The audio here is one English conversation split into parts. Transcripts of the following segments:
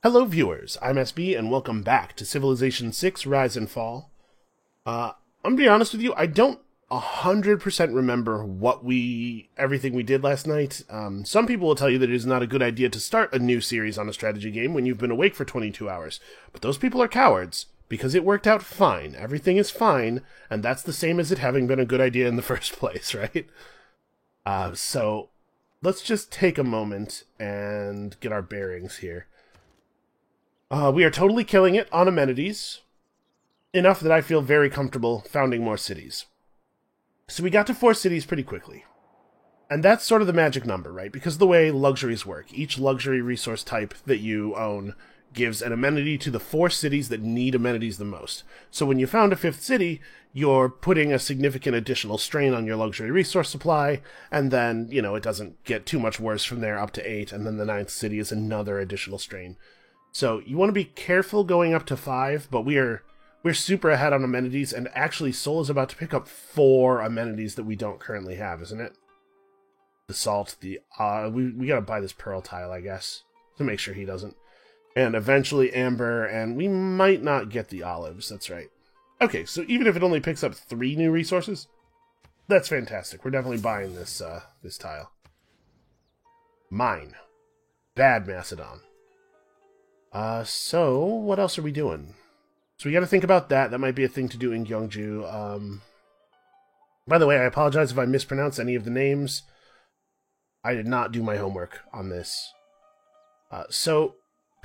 Hello viewers, I'm SB and welcome back to Civilization 6 Rise and Fall. I'm gonna be honest with you, I don't 100% remember everything we did last night. Some people will tell you that it is not a good idea to start a new series on a strategy game when you've been awake for 22 hours. But those people are cowards, because it worked out fine. Everything is fine, and that's the same as it having been a good idea in the first place, right? So, let's just take a moment and get our bearings here. We are totally killing it on amenities, enough that I feel very comfortable founding more cities. So we got to 4 cities pretty quickly. And that's sort of the magic number, right? Because of the way luxuries work. Each luxury resource type that you own gives an amenity to the 4 cities that need amenities the most. So when you found a 5th city, you're putting a significant additional strain on your luxury resource supply, and then, it doesn't get too much worse from there up to 8, and then the 9th city is another additional strain. So you want to be careful going up to 5, but we're super ahead on amenities, and actually Sol is about to pick up 4 amenities that we don't currently have, isn't it? The salt, we gotta buy this pearl tile, I guess, to make sure he doesn't. And eventually amber, and we might not get the olives, that's right. Okay, so even if it only picks up 3 new resources, that's fantastic. We're definitely buying this tile. Mine. Bad Macedon. So, what else are we doing? So we gotta think about that. That might be a thing to do in Gyeongju. By the way, I apologize if I mispronounce any of the names. I did not do my homework on this. So,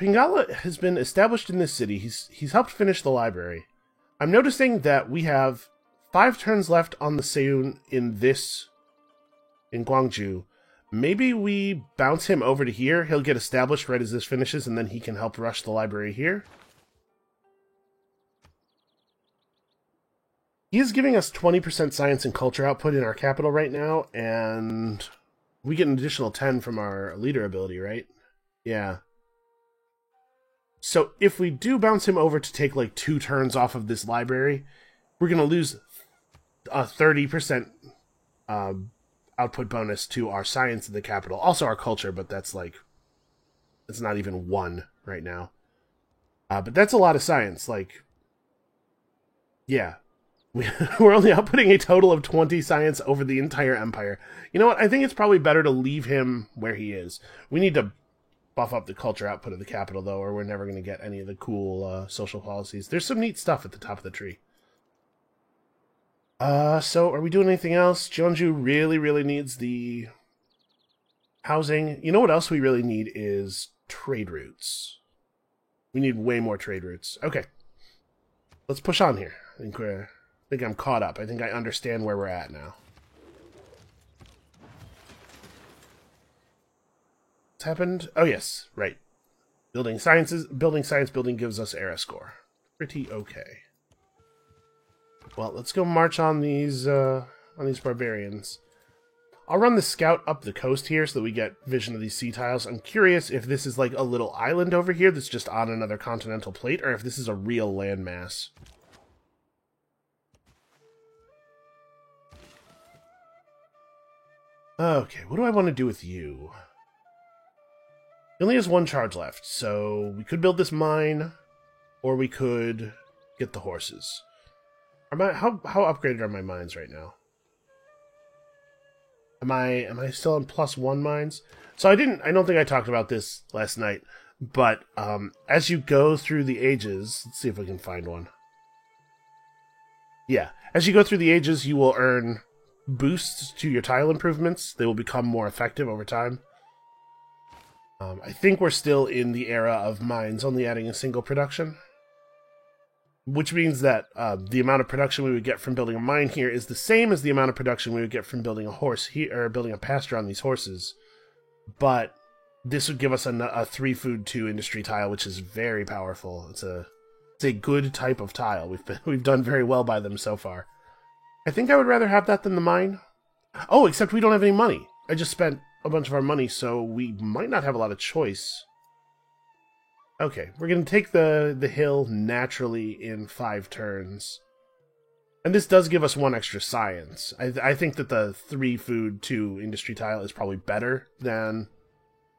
Pingala has been established in this city. He's helped finish the library. I'm noticing that we have 5 turns left on the Seun in Gwangju. Maybe we bounce him over to here. He'll get established right as this finishes, and then he can help rush the library here. He is giving us 20% science and culture output in our capital right now, and we get an additional 10 from our leader ability, right? Yeah. So if we do bounce him over to take like 2 turns off of this library, we're going to lose a 30% output bonus to our science in the capital. Also our culture, but it's not even 1 right now. But that's a lot of science. Yeah. We're only outputting a total of 20 science over the entire empire. You know what? I think it's probably better to leave him where he is. We need to buff up the culture output of the capital, though, or we're never going to get any of the cool social policies. There's some neat stuff at the top of the tree. So are we doing anything else? Jeonju really, really needs the housing. You know what else we really need is trade routes. We need way more trade routes. Okay. Let's push on here. I think I'm caught up. I think I understand where we're at now. What's happened? Oh, yes. Right. Building science building gives us era score. Pretty okay. Well, let's go march on these barbarians. I'll run the scout up the coast here so that we get vision of these sea tiles. I'm curious if this is like a little island over here that's just on another continental plate, or if this is a real landmass. Okay, what do I want to do with you? He only has 1 charge left, so we could build this mine, or we could get the horses. How upgraded are my mines right now? Am I still on +1 mines? So I don't think I talked about this last night, but as you go through the ages, let's see if we can find one. Yeah, as you go through the ages, you will earn boosts to your tile improvements. They will become more effective over time. I think we're still in the era of mines only adding a single production. Which means that the amount of production we would get from building a mine here is the same as the amount of production we would get from building a horse here, or building a pasture on these horses. But this would give us a 3 food 2 industry tile, which is very powerful. It's a good type of tile. We've done very well by them so far. I think I would rather have that than the mine. Oh, except we don't have any money. I just spent a bunch of our money, so we might not have a lot of choice. Okay, we're going to take the hill naturally in 5 turns. And this does give us 1 extra science. I think that the 3 food 2 industry tile is probably better than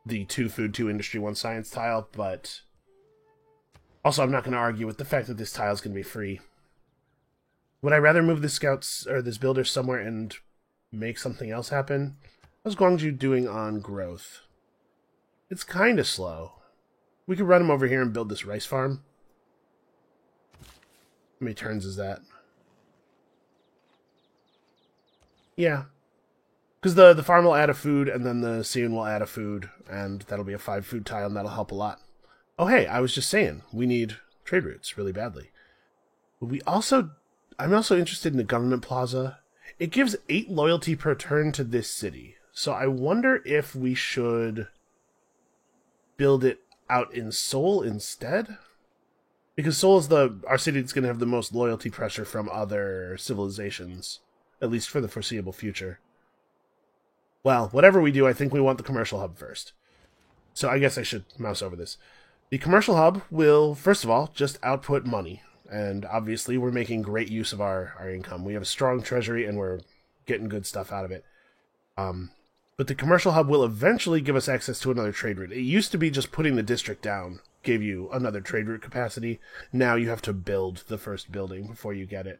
the 2 food 2 industry 1 science tile, but Also, I'm not going to argue with the fact that this tile is going to be free. Would I rather move the scouts or this builder somewhere and make something else happen? How's Guangzhou doing on growth? It's kind of slow. We could run him over here and build this rice farm. How many turns is that? Yeah. Because the farm will add a food, and then the Seiyun will add a food, and that'll be a 5-food tile, and that'll help a lot. Oh, hey, I was just saying, we need trade routes really badly. But I'm also interested in the government plaza. It gives 8 loyalty per turn to this city. So I wonder if we should build it out in Seoul instead? Because Seoul is our city that's going to have the most loyalty pressure from other civilizations, at least for the foreseeable future. Well, whatever we do, I think we want the commercial hub first. So I guess I should mouse over this. The commercial hub will, first of all, just output money. And obviously, we're making great use of our income. We have a strong treasury, and we're getting good stuff out of it. But the commercial hub will eventually give us access to another trade route. It used to be just putting the district down gave you another trade route capacity. Now you have to build the first building before you get it.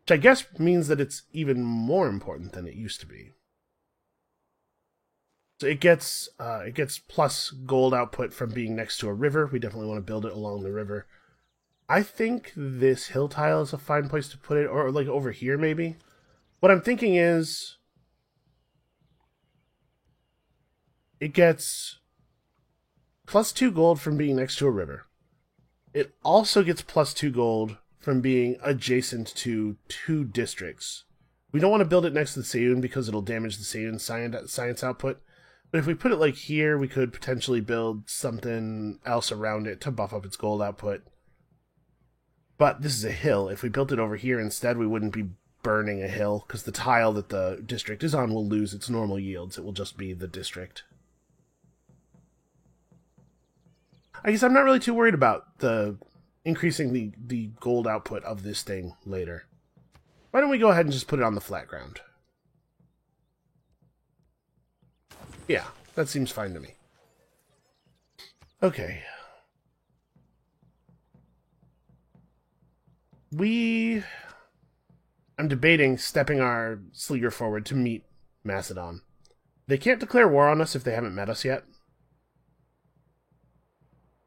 Which I guess means that it's even more important than it used to be. So it gets plus gold output from being next to a river. We definitely want to build it along the river. I think this hill tile is a fine place to put it, or like over here maybe. What I'm thinking is it gets plus 2 gold from being next to a river. It also gets plus 2 gold from being adjacent to 2 districts. We don't want to build it next to the Seiyun because it'll damage the Seiyun science output. But if we put it like here, we could potentially build something else around it to buff up its gold output. But this is a hill. If we built it over here instead, we wouldn't be burning a hill, because the tile that the district is on will lose its normal yields. It will just be the district. I guess I'm not really too worried about increasing the gold output of this thing later. Why don't we go ahead and just put it on the flat ground? Yeah, that seems fine to me. Okay. I'm debating stepping our Sleeger forward to meet Macedon. They can't declare war on us if they haven't met us yet.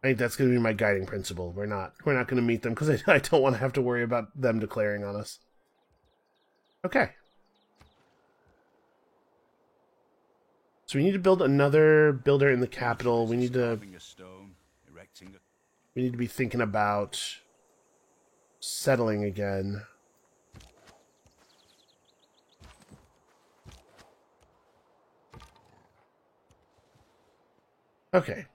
I think that's going to be my guiding principle. We're not going to meet them because I don't want to have to worry about them declaring on us. Okay. So we need to build another builder in the capital. We need to be thinking about settling again. Okay.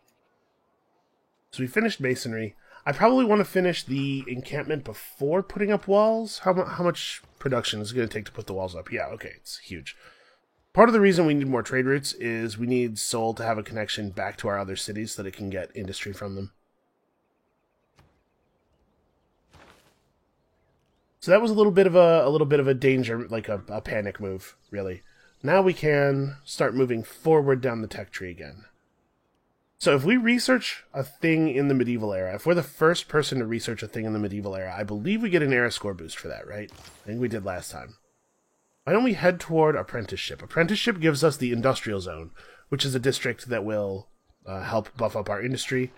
So we finished masonry. I probably want to finish the encampment before putting up walls. How much production is it going to take to put the walls up? Yeah, okay, it's huge. Part of the reason we need more trade routes is we need Seoul to have a connection back to our other cities so that it can get industry from them. So that was a little bit of a danger, like a panic move, really. Now we can start moving forward down the tech tree again. So if we research a thing in the medieval era, if we're the first person to research a thing in the medieval era, I believe we get an era score boost for that, right? I think we did last time. Why don't we head toward apprenticeship? Apprenticeship gives us the industrial zone, which is a district that will help buff up our industry.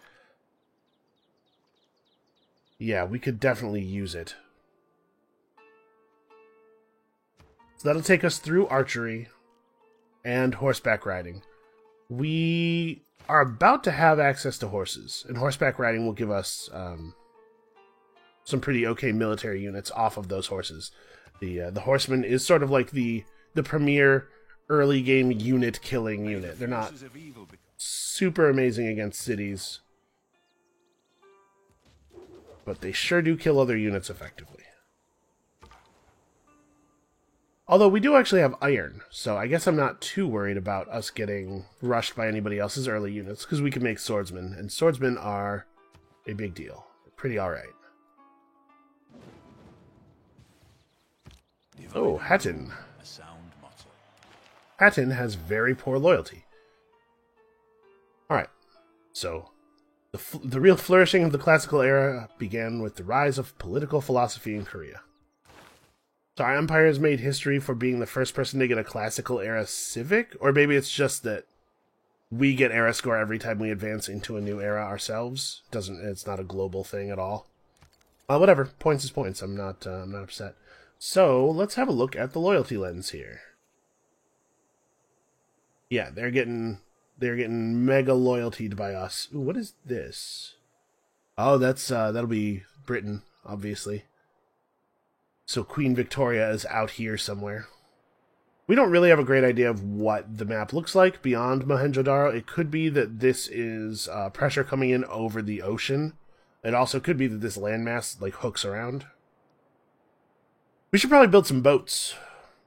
Yeah, we could definitely use it. So that'll take us through archery and horseback riding. We are about to have access to horses, and horseback riding will give us some pretty okay military units off of those horses. The horseman is sort of like the premier early game unit killing unit. They're not super amazing against cities, but they sure do kill other units effectively. Although we do actually have iron, so I guess I'm not too worried about us getting rushed by anybody else's early units, because we can make swordsmen, and swordsmen are a big deal. They're pretty alright. Oh, Hatton. Hatton has very poor loyalty. Alright, so The real flourishing of the classical era began with the rise of political philosophy in Korea. So our empire has made history for being the first person to get a classical era civic, or maybe it's just that we get era score every time we advance into a new era ourselves. It's not a global thing at all. Whatever, points is points. I'm not upset. So let's have a look at the loyalty lens here. Yeah, they're getting mega loyaltied by us. Ooh, what is this? Oh, that'll be Britain, obviously. So Queen Victoria is out here somewhere. We don't really have a great idea of what the map looks like beyond Mohenjo-Daro. It could be that this is pressure coming in over the ocean. It also could be that this landmass like hooks around. We should probably build some boats.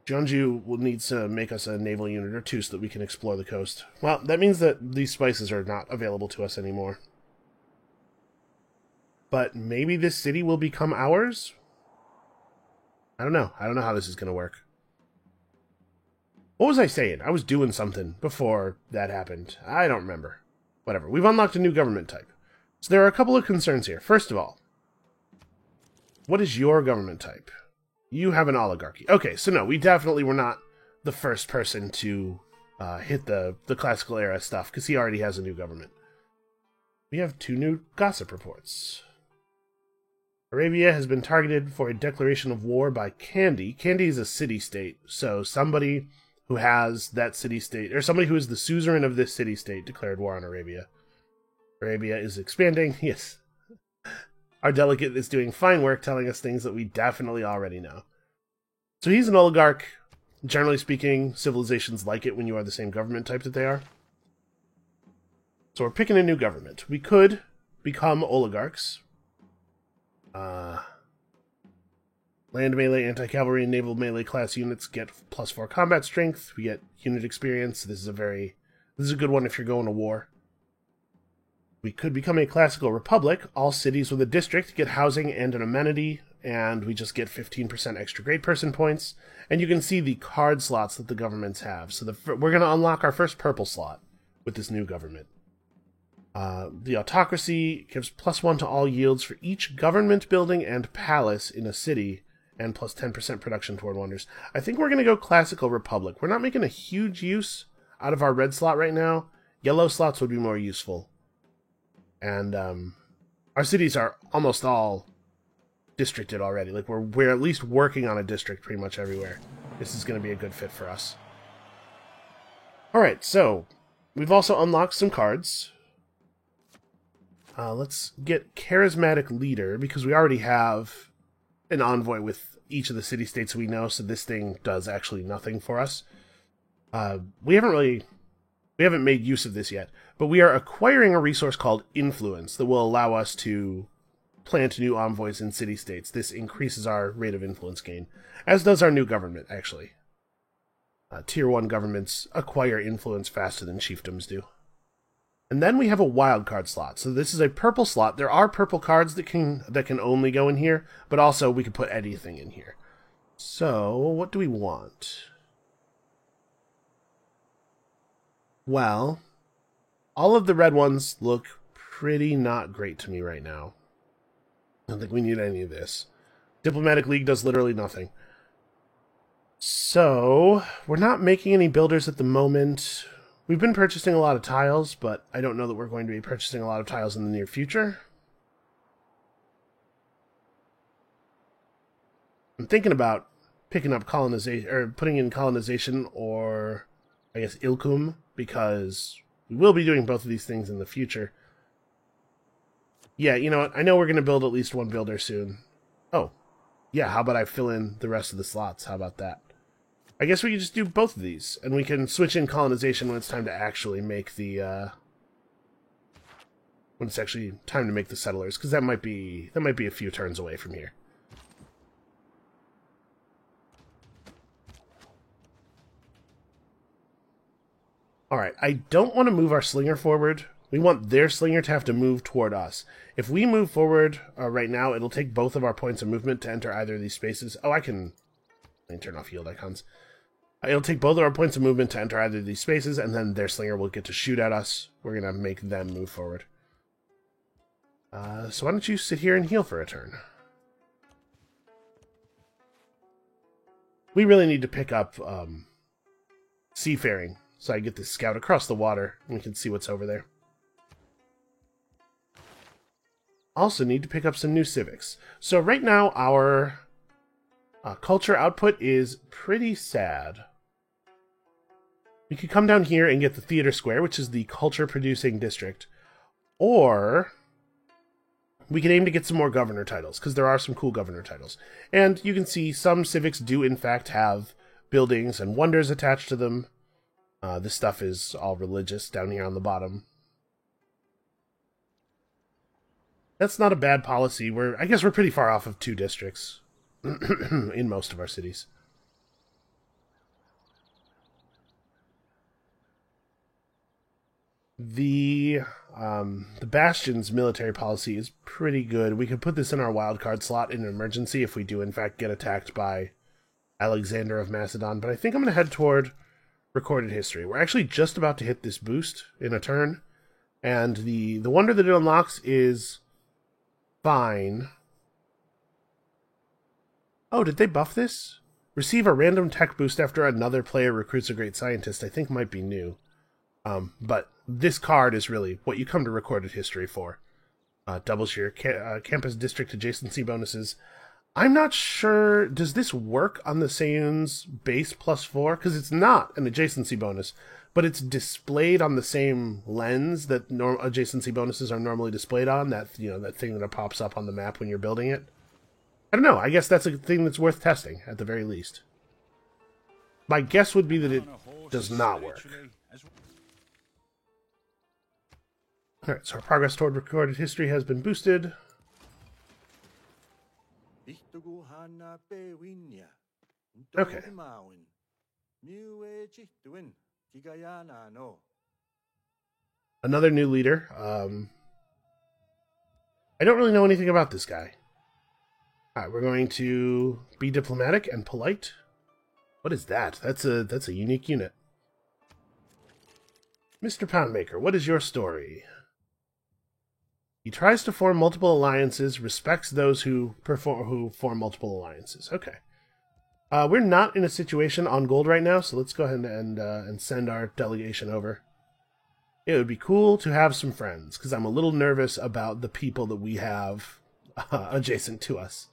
Jeonju will need to make us a naval unit or two so that we can explore the coast. Well, that means that these spices are not available to us anymore. But maybe this city will become ours? I don't know. I don't know how this is going to work. What was I saying? I was doing something before that happened. I don't remember. Whatever. We've unlocked a new government type. So there are a couple of concerns here. First of all, what is your government type? You have an oligarchy. Okay, so no, we definitely were not the first person to hit the classical era stuff, because he already has a new government. We have 2 new gossip reports. Arabia has been targeted for a declaration of war by Kandy. Kandy is a city-state, so somebody who has that city-state, or somebody who is the suzerain of this city-state, declared war on Arabia. Arabia is expanding. Yes. Our delegate is doing fine work telling us things that we definitely already know. So he's an oligarch. Generally speaking, civilizations like it when you are the same government type that they are. So we're picking a new government. We could become oligarchs. Land melee, anti-cavalry, and naval melee class units get +4 combat strength. We get unit experience. This is a good one if you're going to war. We could become a classical republic. All cities with a district get housing and an amenity, and we just get 15% extra great person points. And you can see the card slots that the governments have. So we're going to unlock our first purple slot with this new government. The autocracy gives +1 to all yields for each government building and palace in a city, and +10% production toward wonders. I think we're going to go classical republic. We're not making a huge use out of our red slot right now. Yellow slots would be more useful. And our cities are almost all districted already. Like we're at least working on a district pretty much everywhere. This is going to be a good fit for us. Alright, so we've also unlocked some cards. Let's get Charismatic Leader, because we already have an envoy with each of the city-states we know, so this thing does actually nothing for us. We haven't made use of this yet, but we are acquiring a resource called Influence that will allow us to plant new envoys in city-states. This increases our rate of influence gain, as does our new government, actually. Tier 1 governments acquire influence faster than chiefdoms do. And then we have a wildcard slot. So this is a purple slot. There are purple cards that can only go in here, but also we can put anything in here. So, what do we want? Well, all of the red ones look pretty not great to me right now. I don't think we need any of this. Diplomatic League does literally nothing. So, we're not making any builders at the moment. We've been purchasing a lot of tiles, but I don't know that we're going to be purchasing a lot of tiles in the near future. I'm thinking about picking up colonization, or putting in colonization, or I guess Ilkum, because we will be doing both of these things in the future. Yeah, you know what? I know we're going to build at least one builder soon. Oh, yeah, how about I fill in the rest of the slots? How about that? I guess we could just do both of these, and we can switch in colonization when it's time to actually make the, when it's actually time to make the settlers, because that might be a few turns away from here. Alright, I don't want to move our slinger forward. We want their slinger to have to move toward us. If we move forward right now, it'll take both of our points of movement to enter either of these spaces. Oh, I can turn off yield icons. It'll take both of our points of movement to enter either of these spaces, and then their slinger will get to shoot at us. We're going to make them move forward. So why don't you sit here and heal for a turn? We really need to pick up seafaring, so I get this scout across the water and we can see what's over there. Also need to pick up some new civics. So right now our culture output is pretty sad. We could come down here and get the theater square, which is the culture producing district, or we can aim to get some more governor titles, because there are some cool governor titles. And you can see some civics do in fact have buildings and wonders attached to them. This stuff is all religious down here on the bottom. That's not a bad policy. I guess we're pretty far off of 2 districts in most of our cities. The Bastion's military policy is pretty good. We could put this in our wildcard slot in an emergency if we do in fact get attacked by Alexander of Macedon, but I think I'm going to head toward recorded history. We're actually just about to hit this boost in a turn, and the wonder that it unlocks is fine. Oh, did they buff this? Receive a random tech boost after another player recruits a great scientist, I think might be new. But this card is really what you come to recorded history for. Doubles your campus district adjacency bonuses. I'm not sure, does this work on the Seiyun's base +4? Because it's not an adjacency bonus, but it's displayed on the same lens that adjacency bonuses are normally displayed on, that thing that pops up on the map when you're building it. I don't know, I guess that's a thing that's worth testing, at the very least. My guess would be that it does not work. Alright, so our progress toward recorded history has been boosted. Okay. Another new leader. I don't really know anything about this guy. Alright, we're going to be diplomatic and polite. What is that? That's a unique unit. Mr. Poundmaker, what is your story? He tries to form multiple alliances, respects those who form multiple alliances. Okay. We're not in a situation on gold right now, so let's go ahead and send our delegation over. It would be cool to have some friends, because I'm a little nervous about the people that we have adjacent to us.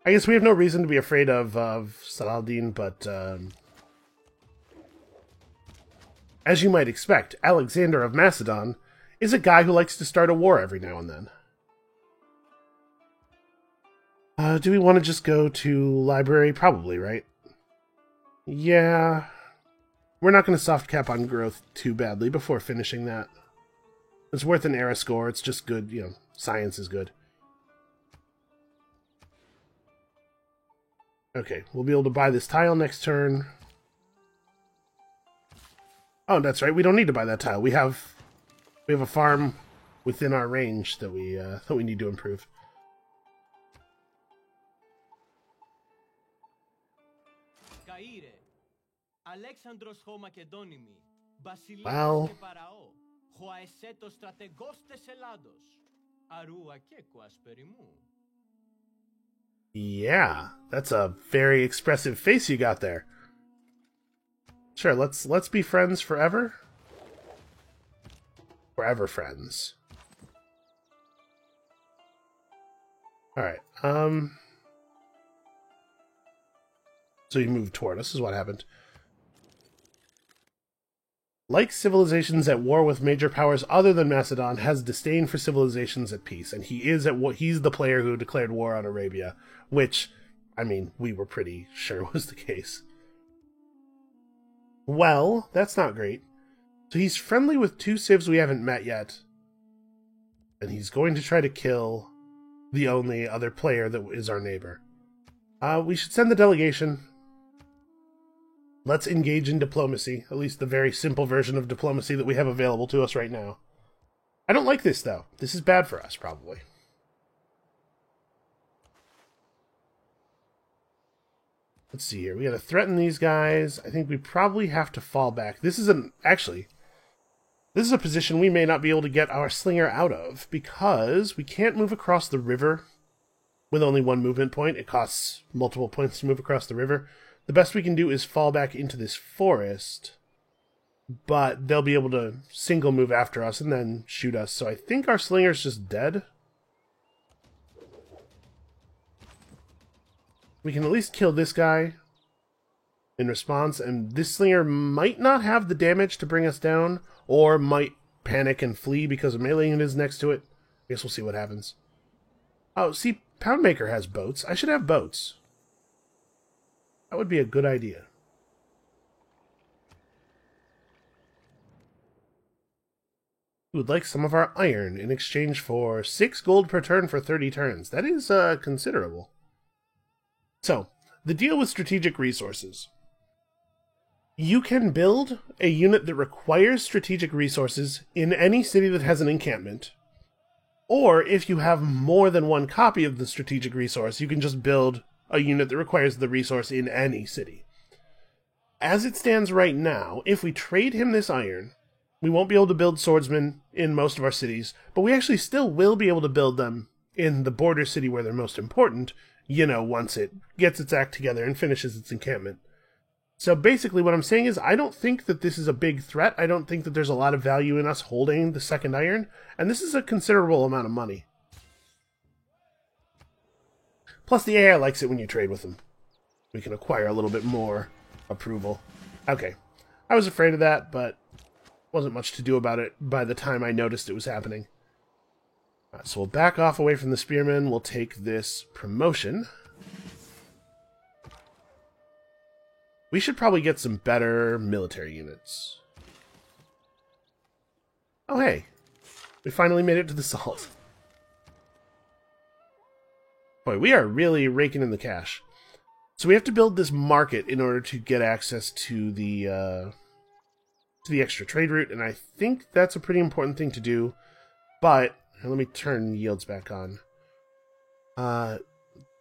I guess we have no reason to be afraid of Saladin, but as you might expect, Alexander of Macedon is a guy who likes to start a war every now and then. Do we want to just go to library? Probably, right? Yeah. We're not going to soft cap on growth too badly before finishing that. It's worth an era score. It's just good, science is good. Okay, we'll be able to buy this tile next turn. Oh, that's right. We don't need to buy that tile. We have a farm within our range that we need to improve. Well, yeah, that's a very expressive face you got there. Sure, let's be friends forever. Forever friends. Alright, so he moved toward us, is what happened. Like civilizations at war with major powers other than Macedon, has disdain for civilizations at peace, and he's the player who declared war on Arabia, which, I mean, we were pretty sure was the case. Well, that's not great. So he's friendly with 2 civs we haven't met yet, and he's going to try to kill the only other player that is our neighbor. We should send the delegation. Let's engage in diplomacy, at least the very simple version of diplomacy that we have available to us right now. I don't like this, though. This is bad for us, probably. Let's see here. We gotta threaten these guys. I think we probably have to fall back. This is actually, This is a position we may not be able to get our slinger out of, because we can't move across the river with only one movement point. It costs multiple points to move across the river. The best we can do is fall back into this forest, but they'll be able to single move after us and then shoot us. So I think our slinger's just dead. We can at least kill this guy in response, and this slinger might not have the damage to bring us down, or might panic and flee because a melee unit is next to it. I guess we'll see what happens. Oh, see, Poundmaker has boats. I should have boats. That would be a good idea. We would like some of our iron in exchange for 6 gold per turn for 30 turns. That is considerable. So, the deal with strategic resources. You can build a unit that requires strategic resources in any city that has an encampment. Or, if you have more than one copy of the strategic resource, you can just build a unit that requires the resource in any city. As it stands right now, if we trade him this iron, we won't be able to build swordsmen in most of our cities, but we actually still will be able to build them in the border city where they're most important, you know, once it gets its act together and finishes its encampment. So basically what I'm saying is I don't think that this is a big threat. I don't think that there's a lot of value in us holding the second iron, and this is a considerable amount of money. Plus the AI likes it when you trade with them. We can acquire a little bit more approval. Okay, I was afraid of that, but wasn't much to do about it by the time I noticed it was happening. Right, so we'll back off away from the spearmen. We'll take this promotion. We should probably get some better military units. Oh hey, we finally made it to the salt. Boy, we are really raking in the cash. So we have to build this market in order to get access to the extra trade route, and I think that's a pretty important thing to do. But let me turn yields back on.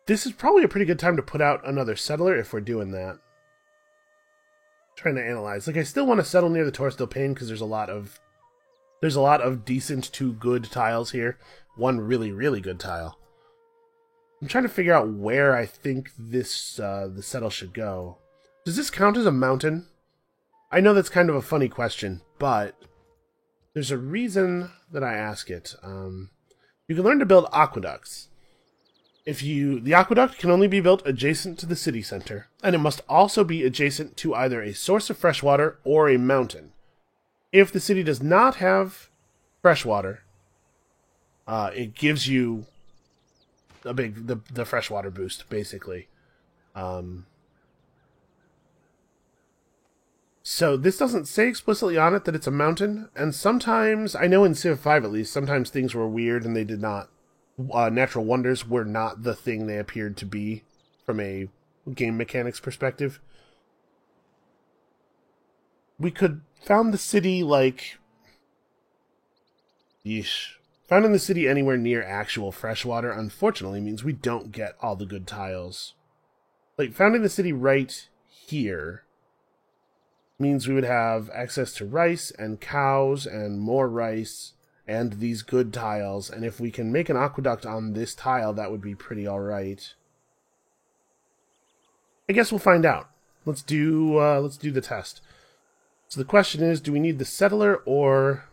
This is probably a pretty good time to put out another settler if we're doing that. Trying to analyze. Like, I still want to settle near the Torres del Paine because there's a lot of decent to good tiles here. One really, really good tile. I'm trying to figure out where I think this the settle should go. Does this count as a mountain? I know that's kind of a funny question, but there's a reason that I ask it. You can learn to build aqueducts. The aqueduct can only be built adjacent to the city center, and it must also be adjacent to either a source of fresh water or a mountain. If the city does not have fresh water, it gives you the freshwater boost, basically. So this doesn't say explicitly on it that it's a mountain, and sometimes, I know in Civ 5 at least, sometimes things were weird and they did not, natural wonders were not the thing they appeared to be from a game mechanics perspective. We could found the city like... Yeesh. Founding the city anywhere near actual freshwater, unfortunately, means we don't get all the good tiles. Like, founding the city right here means we would have access to rice and cows and more rice and these good tiles, and if we can make an aqueduct on this tile, that would be pretty alright. I guess we'll find out. Let's do the test. So the question is, do we need the settler or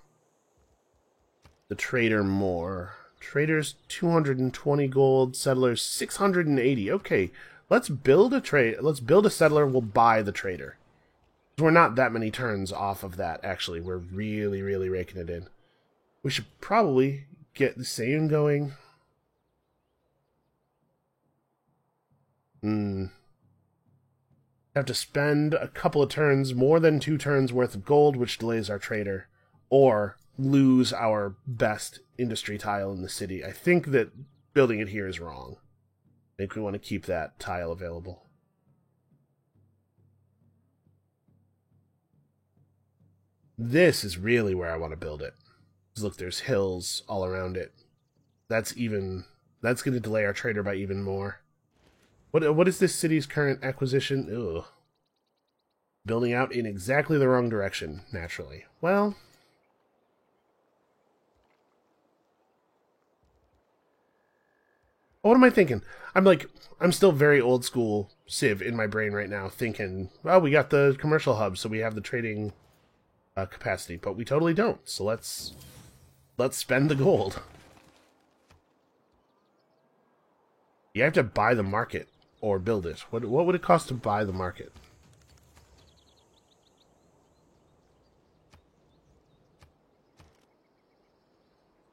the trader more? Trader's 220 gold, settlers 680. Okay, let's build a settler, we'll buy the trader. We're not that many turns off of that, actually. We're really, really raking it in. We should probably get the same going. Have to spend a couple of turns, more than 2 turns worth of gold, which delays our trader, or lose our best industry tile in the city. I think that building it here is wrong. I think we want to keep that tile available. This is really where I want to build it. Look, there's hills all around it. That's going to delay our trader by even more. What is this city's current acquisition? Ugh. Building out in exactly the wrong direction, naturally. Well, What am I thinking? I'm still very old school Civ in my brain right now, thinking, well, we got the commercial hub, so we have the trading capacity, but we totally don't. So let's spend the gold. You have to buy the market or build it. What would it cost to buy the market?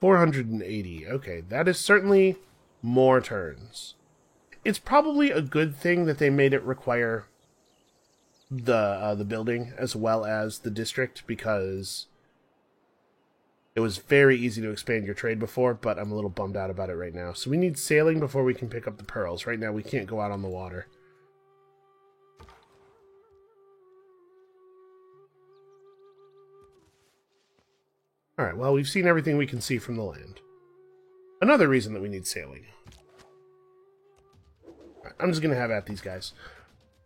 $480. Okay, that is certainly more turns. It's probably a good thing that they made it require the building as well as the district, because it was very easy to expand your trade before, but I'm a little bummed out about it right now. So we need sailing before we can pick up the pearls. Right now we can't go out on the water. Alright, well, we've seen everything we can see from the land. Another reason that we need sailing. Right, I'm just going to have at these guys.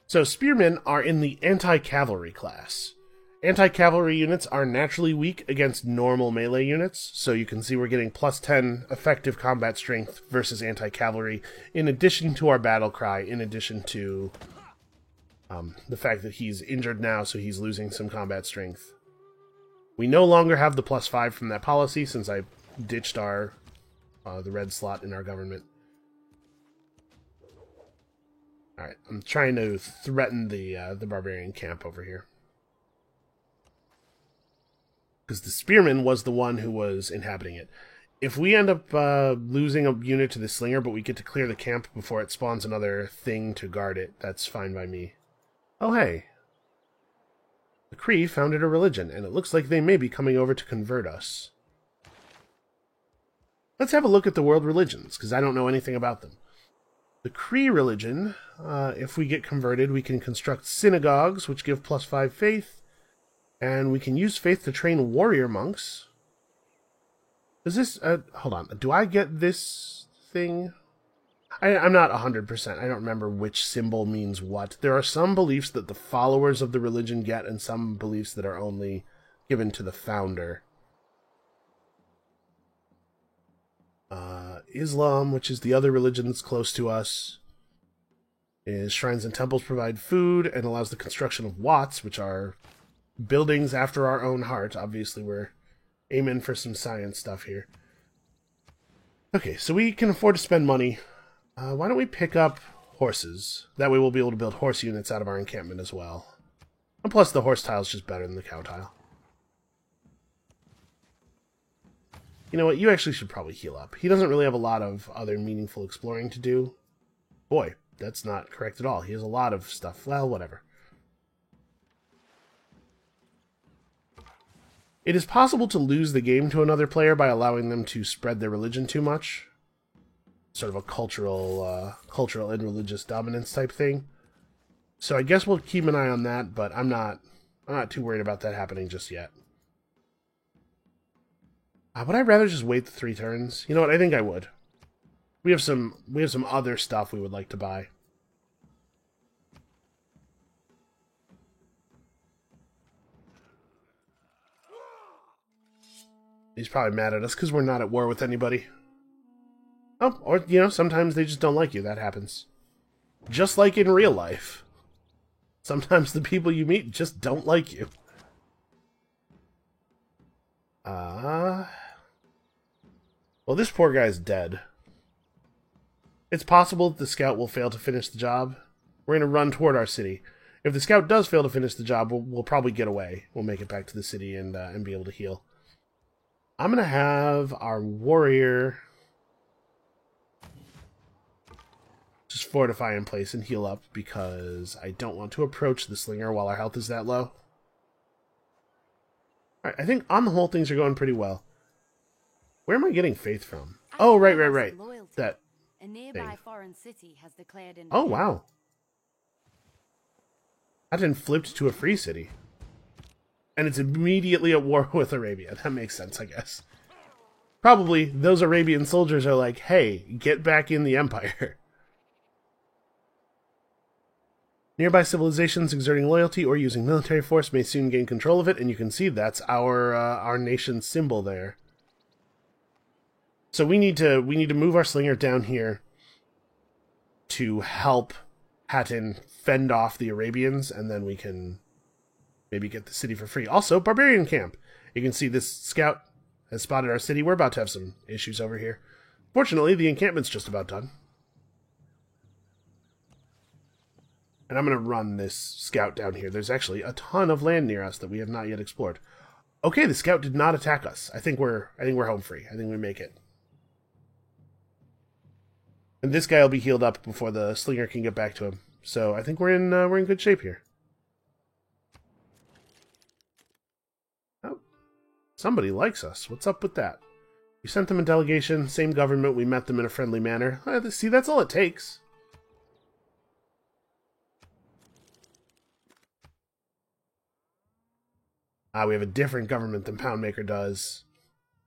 So, spearmen are in the anti-cavalry class. Anti-cavalry units are naturally weak against normal melee units, so you can see we're getting plus 10 effective combat strength versus anti-cavalry, in addition to our battle cry, in addition to the fact that he's injured now, so he's losing some combat strength. We no longer have the plus 5 from that policy, since I ditched our the red slot in our government. Alright, I'm trying to threaten the barbarian camp over here. Because the spearman was the one who was inhabiting it. If we end up losing a unit to the slinger, but we get to clear the camp before it spawns another thing to guard it, that's fine by me. Oh, hey. The Kree founded a religion, and it looks like they may be coming over to convert us. Let's have a look at the world religions, because I don't know anything about them. The Kree religion, if we get converted, we can construct synagogues, which give plus 5 faith, and we can use faith to train warrior monks. Is this... hold on. Do I get this thing? I'm not 100%. I don't remember which symbol means what. There are some beliefs that the followers of the religion get, and some beliefs that are only given to the founder. Islam, which is the other religion that's close to us, is shrines and temples provide food and allows the construction of watts, which are buildings after our own heart. Obviously, we're aiming for some science stuff here. Okay, so we can afford to spend money. Why don't we pick up horses? That way we'll be able to build horse units out of our encampment as well. And plus the horse tile's just better than the cow tile. You know what? You actually should probably heal up. He doesn't really have a lot of other meaningful exploring to do. Boy, that's not correct at all. He has a lot of stuff. Well, whatever. It is possible to lose the game to another player by allowing them to spread their religion too much. Sort of a cultural and religious dominance type thing. So I guess we'll keep an eye on that, but I'm not too worried about that happening just yet. Would I rather just wait the 3 turns? You know what? I think I would. We have some other stuff we would like to buy. He's probably mad at us because we're not at war with anybody. Oh, or, you know, sometimes they just don't like you. That happens. Just like in real life. Sometimes the people you meet just don't like you. Well, this poor guy's dead. It's possible that the scout will fail to finish the job. We're going to run toward our city. If the scout does fail to finish the job, we'll probably get away. We'll make it back to the city and be able to heal. I'm going to have our warrior just fortify in place and heal up, because I don't want to approach the slinger while our health is that low. Alright, I think on the whole things are going pretty well. Where am I getting faith from? Oh, right. That a nearby foreign city has declared independence. Oh, wow. That then flipped to a free city. And it's immediately at war with Arabia. That makes sense, I guess. Probably those Arabian soldiers are like, hey, get back in the empire. Nearby civilizations exerting loyalty or using military force may soon gain control of it, and you can see that's our nation's symbol there. So we need to move our slinger down here. to help Hatton fend off the Arabians, and then we can maybe get the city for free. Also, Barbarian Camp. You can see this scout has spotted our city. We're about to have some issues over here. Fortunately, the encampment's just about done. And I'm going to run this scout down here. There's actually a ton of land near us that we have not yet explored. Okay, the scout did not attack us. I think we're home free. I think we make it. And this guy will be healed up before the slinger can get back to him. So I think we're in good shape here. Oh, somebody likes us. What's up with that? We sent them a delegation, same government. We met them in a friendly manner. See, that's all it takes. We have a different government than Poundmaker does.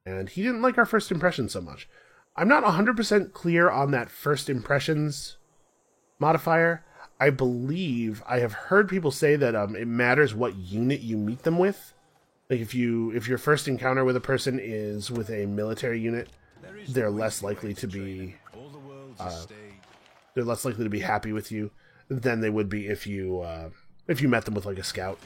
And he didn't like our first impression so much. I'm not 100% clear on that first impressions modifier. I believe I have heard people say that it matters what unit you meet them with. Like if your first encounter with a person is with a military unit, they're less likely to be happy with you than they would be if you met them with like a scout.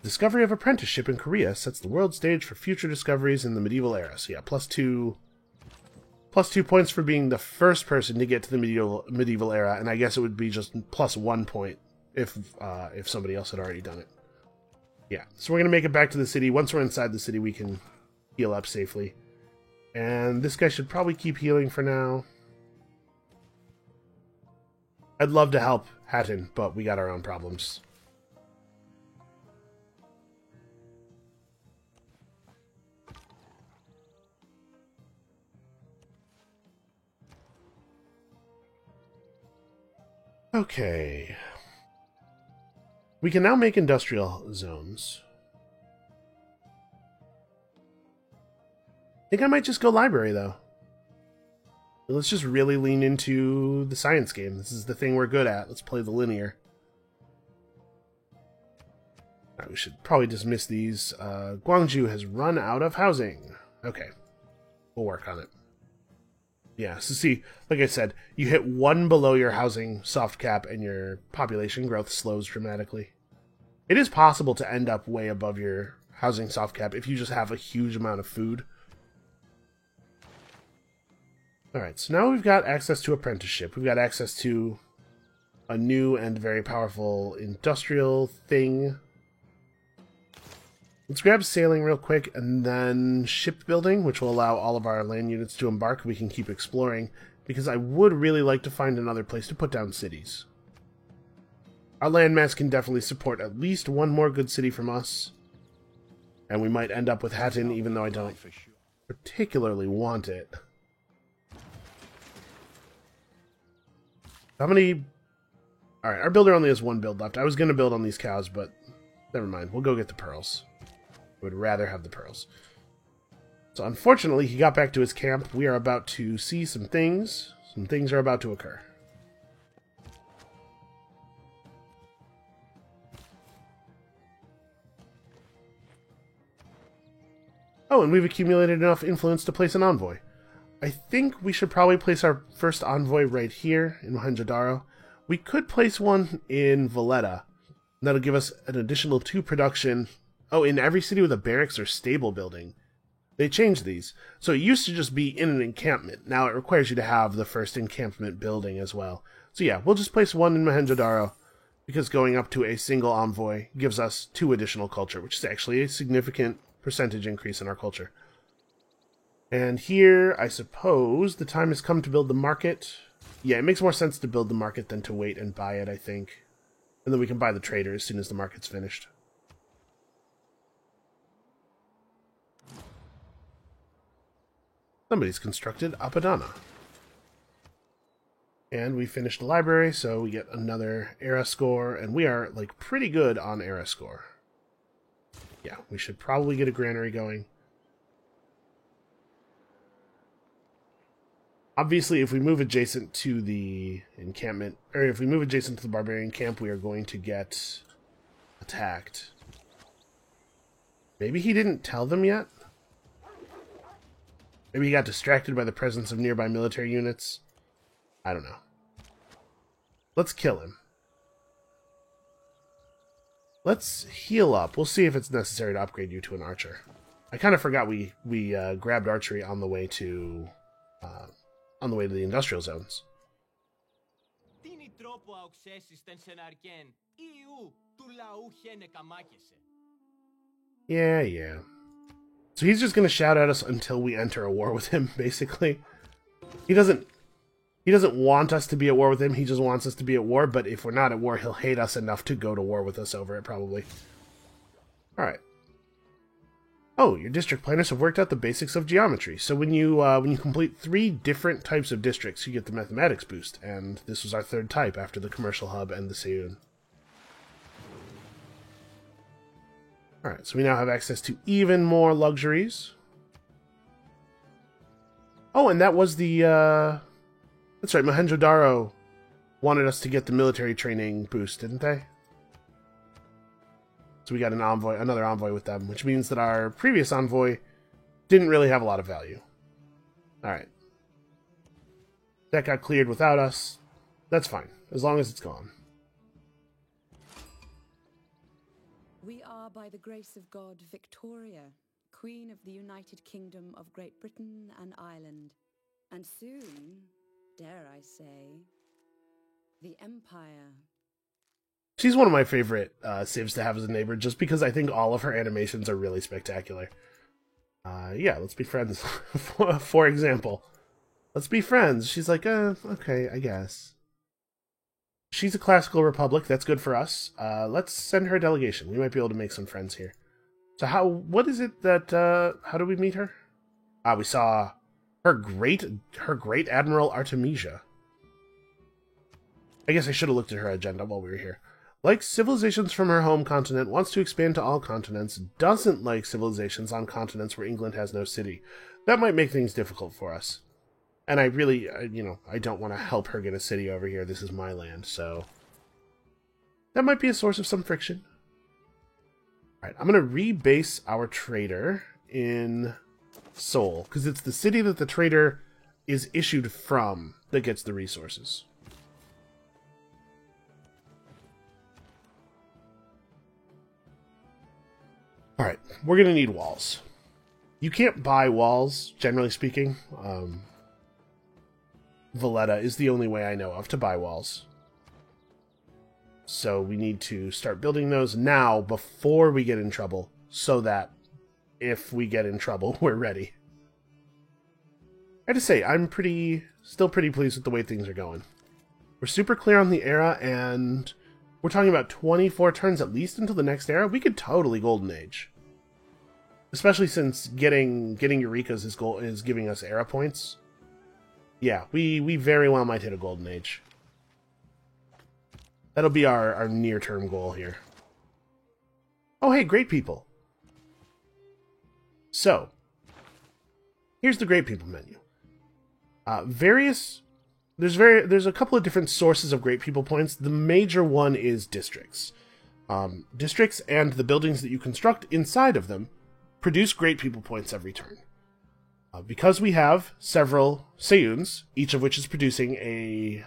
Discovery of apprenticeship in Korea sets the world stage for future discoveries in the medieval era. So yeah, plus two points for being the first person to get to the medieval era, and I guess it would be just plus 1 point if somebody else had already done it. Yeah, so we're gonna make it back to the city. Once we're inside the city, we can heal up safely. And this guy should probably keep healing for now. I'd love to help Hatton, but we got our own problems. Okay. We can now make industrial zones. I think I might just go library, though. Let's just really lean into the science game. This is the thing we're good at. Let's play the linear. Alright, we should probably dismiss these. Gwangju has run out of housing. Okay. We'll work on it. Yeah, so see, like I said, you hit one below your housing soft cap and your population growth slows dramatically. It is possible to end up way above your housing soft cap if you just have a huge amount of food. Alright, so now we've got access to apprenticeship. We've got access to a new and very powerful industrial thing. Let's grab sailing real quick, and then shipbuilding, which will allow all of our land units to embark. We can keep exploring, because I would really like to find another place to put down cities. Our landmass can definitely support at least one more good city from us, and we might end up with Hatton, even though I don't particularly want it. How many... Alright, our builder only has one build left. I was going to build on these cows, but never mind. We'll go get the pearls. Would rather have the pearls. So unfortunately, he got back to his camp. We are about to see some things. Some things are about to occur. Oh, and we've accumulated enough influence to place an envoy. I think we should probably place our first envoy right here in Mohenjo-Daro. We could place one in Valletta. That'll give us an additional 2 production. Oh, in every city with a barracks or stable building. They changed these. So it used to just be in an encampment. Now it requires you to have the first encampment building as well. So yeah, we'll just place one in Mohenjo-Daro, because going up to a single envoy gives us 2 additional culture, which is actually a significant percentage increase in our culture. And here, I suppose, the time has come to build the market. Yeah, it makes more sense to build the market than to wait and buy it, I think. And then we can buy the trader as soon as the market's finished. Somebody's constructed Apadana. And we finished the library, so we get another era score, and we are, like, pretty good on era score. Yeah, we should probably get a granary going. Obviously, if we move adjacent to the encampment, or if we move adjacent to the barbarian camp, we are going to get attacked. Maybe he didn't tell them yet? Maybe he got distracted by the presence of nearby military units? I don't know. Let's kill him. Let's heal up. We'll see if it's necessary to upgrade you to an archer. I kind of forgot we grabbed archery on the way to the industrial zones. Yeah. So he's just going to shout at us until we enter a war with him, basically. He doesn't want us to be at war with him, he just wants us to be at war, but if we're not at war, he'll hate us enough to go to war with us over it, probably. Alright. Oh, your district planners have worked out the basics of geometry. So when you complete 3 different types of districts, you get the mathematics boost, and this was our 3rd type after the commercial hub and the Seiyun. Alright, so we now have access to even more luxuries. Oh, and that was the, that's right, Mohenjo-Daro wanted us to get the military training boost, didn't they? So we got another envoy with them, which means that our previous envoy didn't really have a lot of value. Alright. That got cleared without us. That's fine, as long as it's gone. We are, by the grace of God, Victoria, Queen of the United Kingdom of Great Britain and Ireland. And soon, dare I say, the Empire. She's one of my favorite civs to have as a neighbor, just because I think all of her animations are really spectacular. Yeah, let's be friends. For example, let's be friends. She's like, okay, I guess. She's a classical republic. That's good for us. Let's send her a delegation. We might be able to make some friends here. So what is it that, how do we meet her? We saw her great Admiral Artemisia. I guess I should have looked at her agenda while we were here. Like civilizations from her home continent, wants to expand to all continents, doesn't like civilizations on continents where England has no city. That might make things difficult for us. And I really, I don't want to help her get a city over here. This is my land, so that might be a source of some friction. Alright, I'm going to rebase our trader in Seoul, because it's the city that the trader is issued from that gets the resources. Alright, we're going to need walls. You can't buy walls, generally speaking. Valletta is the only way I know of to buy walls. So we need to start building those now before we get in trouble, so that if we get in trouble, we're ready. I have to say, I'm still pretty pleased with the way things are going. We're super clear on the era, and we're talking about 24 turns at least until the next era. We could totally Golden Age. Especially since getting Eureka's is giving us era points. Yeah, we very well might hit a Golden Age. That'll be our near-term goal here. Oh, hey, great people. So, here's the great people menu. There's a couple of different sources of great people points. The major one is districts. Districts and the buildings that you construct inside of them produce great people points every turn. Because we have several Seiyuns, each of which is producing a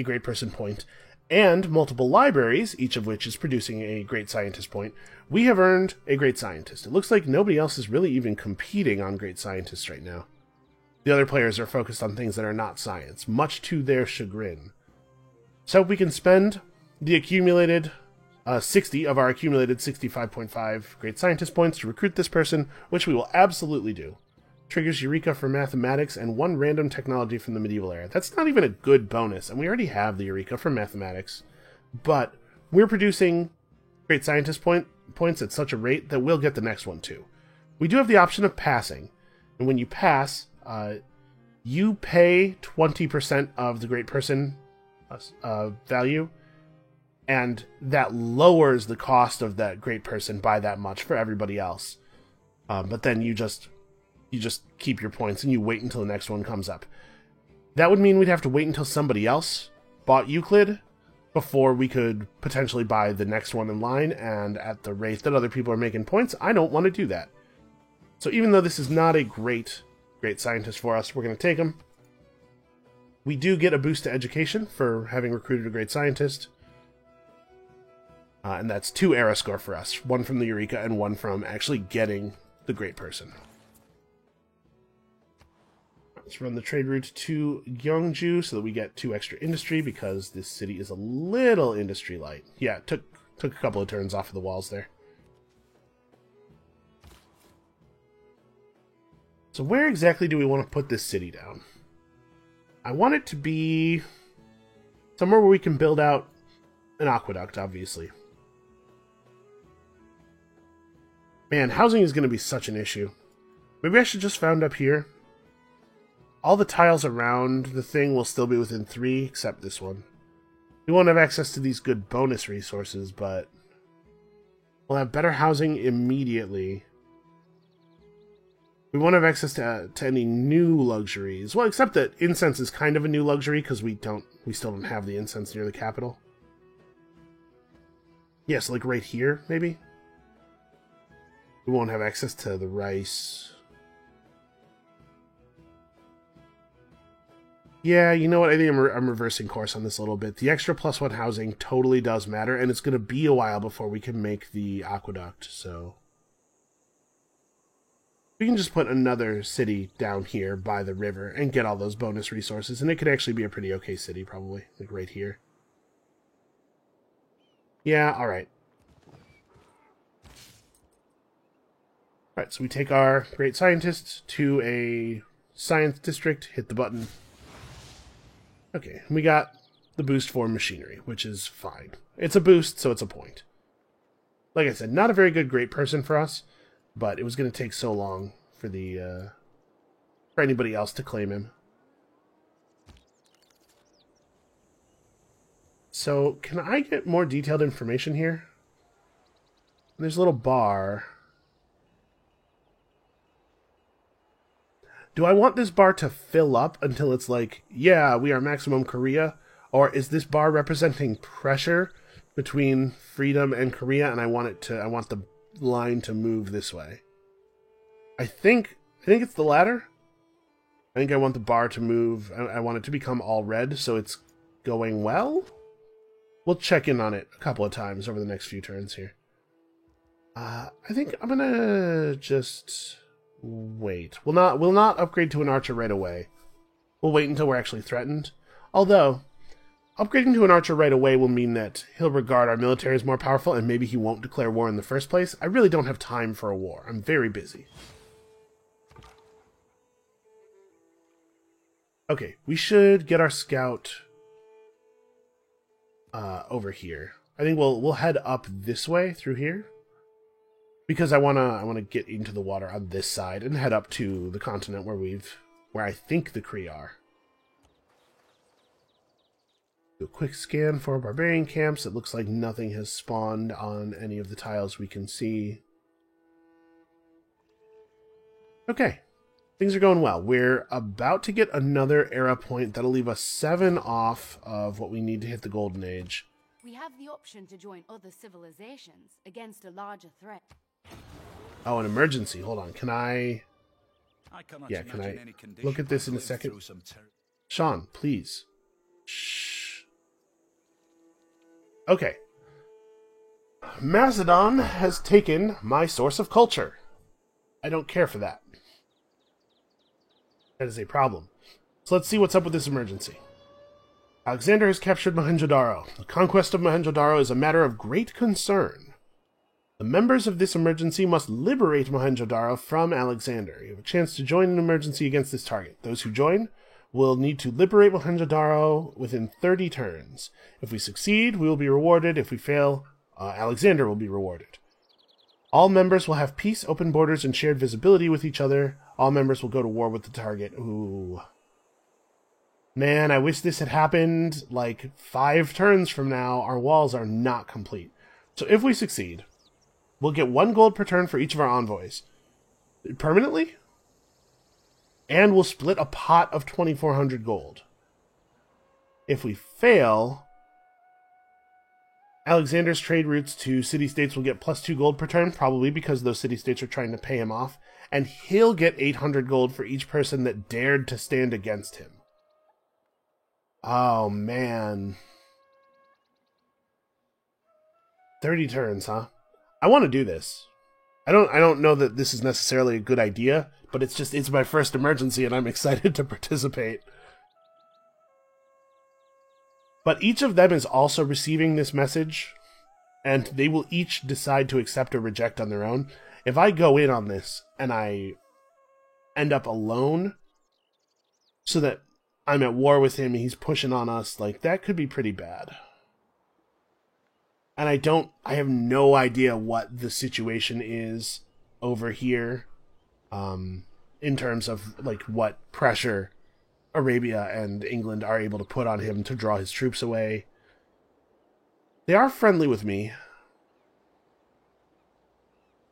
great person point, and multiple libraries, each of which is producing a great scientist point, we have earned a great scientist. It looks like nobody else is really even competing on great scientists right now. The other players are focused on things that are not science, much to their chagrin. So we can spend the accumulated 60 of our accumulated 65.5 great scientist points to recruit this person, which we will absolutely do. Triggers Eureka for mathematics and 1 random technology from the medieval era. That's not even a good bonus, and we already have the Eureka for mathematics. But we're producing great scientist points at such a rate that we'll get the next one too. We do have the option of passing, and when you pass, you pay 20% of the great person value, and that lowers the cost of that great person by that much for everybody else. But then you just keep your points and you wait until the next one comes up. That would mean we'd have to wait until somebody else bought Euclid before we could potentially buy the next one in line, and at the rate that other people are making points, I don't want to do that. So even though this is not a great scientist for us, we're going to take him. We do get a boost to education for having recruited a great scientist. And that's 2 era score for us. 1 from the Eureka and 1 from actually getting the great person. Let's run the trade route to Gyeongju so that we get 2 extra industry because this city is a little industry light. Yeah, it took a couple of turns off of the walls there. So where exactly do we want to put this city down? I want it to be somewhere where we can build out an aqueduct, obviously. Man, housing is going to be such an issue. Maybe I should just found up here. All the tiles around the thing will still be within 3, except this one. We won't have access to these good bonus resources, but we'll have better housing immediately. We won't have access to any new luxuries. Well, except that incense is kind of a new luxury, because we still don't have the incense near the capital. Yes, like right here, maybe? We won't have access to the rice. Yeah, you know what? I think I'm reversing course on this a little bit. The extra +1 housing totally does matter, and it's going to be a while before we can make the aqueduct, so... We can just put another city down here by the river and get all those bonus resources, and it could actually be a pretty okay city, probably, like right here. Yeah, alright. Alright, so we take our great scientists to a science district, hit the button. Okay, we got the boost for machinery, which is fine. It's a boost, so it's a point. Like I said, not a very good great person for us, but it was going to take so long for for anybody else to claim him. So, can I get more detailed information here? There's a little bar. Do I want this bar to fill up until it's like, yeah, we are maximum Korea? Or is this bar representing pressure between freedom and Korea, and I want the line to move this way? I think it's the latter. I think I want the bar to move. I want it to become all red, so it's going well. We'll check in on it a couple of times over the next few turns here. I think I'm gonna just wait. We'll not upgrade to an archer right away. We'll wait until we're actually threatened. Although, upgrading to an archer right away will mean that he'll regard our military as more powerful, and maybe he won't declare war in the first place. I really don't have time for a war. I'm very busy. Okay, we should get our scout over here. I think we'll head up this way through here, because I wanna get into the water on this side and head up to the continent where I think the Kree are. Do a quick scan for barbarian camps. It looks like nothing has spawned on any of the tiles we can see. Okay. Things are going well. We're about to get another era point that'll leave us 7 off of what we need to hit the Golden Age. We have the option to join other civilizations against a larger threat. Oh, an emergency. Hold on. Can I look at this in a second? Sean, please. Shh. Okay. Macedon has taken my source of culture. I don't care for that. That is a problem. So let's see what's up with this emergency. Alexander has captured Mohenjo-Daro. The conquest of Mohenjo-Daro is a matter of great concern. The members of this emergency must liberate Mohenjo-Daro from Alexander. You have a chance to join an emergency against this target. Those who join will need to liberate Mohenjo-Daro within 30 turns. If we succeed, we will be rewarded. If we fail, Alexander will be rewarded. All members will have peace, open borders, and shared visibility with each other. All members will go to war with the target. Ooh. Man, I wish this had happened like 5 turns from now. Our walls are not complete. So if we succeed, we'll get 1 gold per turn for each of our envoys. Permanently? And we'll split a pot of 2,400 gold. If we fail, Alexander's trade routes to city-states will get +2 gold per turn, probably because those city-states are trying to pay him off, and he'll get 800 gold for each person that dared to stand against him. Oh, man. 30 turns, huh? I want to do this. I don't know that this is necessarily a good idea, but it's my first emergency and I'm excited to participate. But each of them is also receiving this message, and they will each decide to accept or reject on their own. If I go in on this and I end up alone, so that I'm at war with him and he's pushing on us, like, that could be pretty bad. And I have no idea what the situation is over here, in terms of, like, what pressure Arabia and England are able to put on him to draw his troops away. They are friendly with me.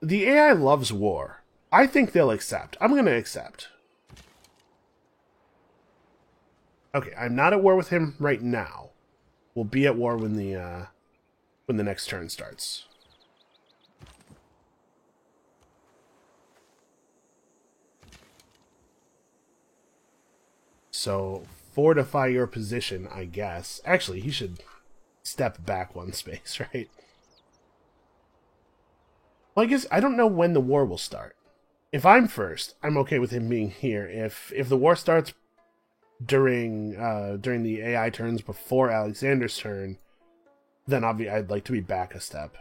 The AI loves war. I think they'll accept. I'm going to accept. Okay, I'm not at war with him right now. We'll be at war when the next turn starts. So, fortify your position, I guess. Actually, he should step back one space, right? Well, I guess I don't know when the war will start. If I'm first, I'm okay with him being here. If the war starts during the AI turns before Alexander's turn, then I'd like to be back a step.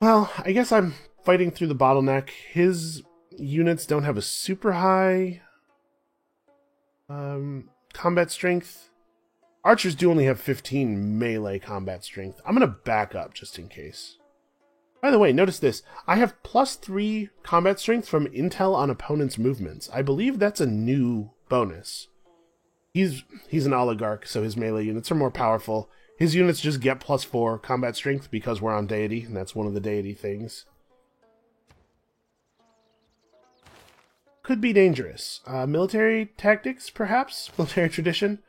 Well, I guess I'm fighting through the bottleneck. His units don't have a super high combat strength. Archers do only have 15 melee combat strength. I'm going to back up just in case. By the way, notice this. I have +3 combat strength from intel on opponents' movements. I believe that's a new bonus. He's an oligarch, so his melee units are more powerful. His units just get +4 combat strength because we're on deity, and that's one of the deity things. Could be dangerous. Military tactics, perhaps? Military tradition?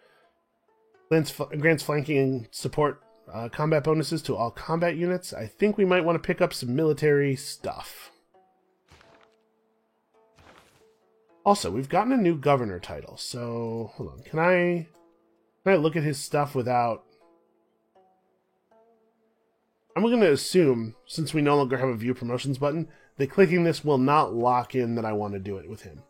Grants flanking support combat bonuses to all combat units. I think we might want to pick up some military stuff. Also, we've gotten a new governor title, so hold on. Can I look at his stuff without... I'm going to assume, since we no longer have a view promotions button, that clicking this will not lock in that I want to do it with him.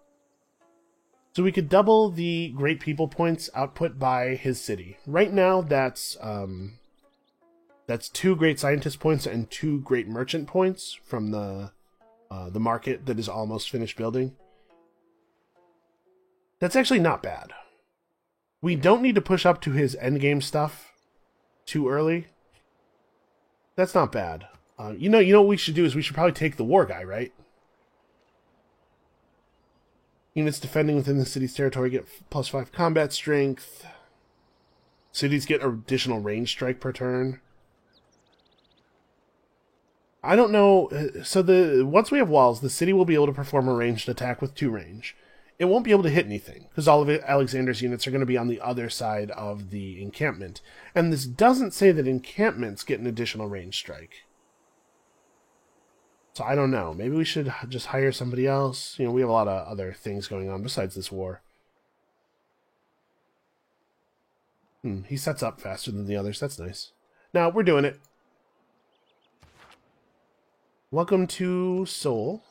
So we could double the Great People points output by his city. Right now, that's 2 Great Scientist points and 2 Great Merchant points from the market that is almost finished building. That's actually not bad. We don't need to push up to his endgame stuff too early. That's not bad. You know what we should do is we should probably take the war guy, right? Units defending within the city's territory get +5 combat strength. Cities get additional range strike per turn. I don't know. So once we have walls, the city will be able to perform a ranged attack with 2 range. It won't be able to hit anything, because all of Alexander's units are going to be on the other side of the encampment. And this doesn't say that encampments get an additional range strike. So I don't know. Maybe we should just hire somebody else. You know, we have a lot of other things going on besides this war. He sets up faster than the others. That's nice. Now, we're doing it. Welcome to Seoul.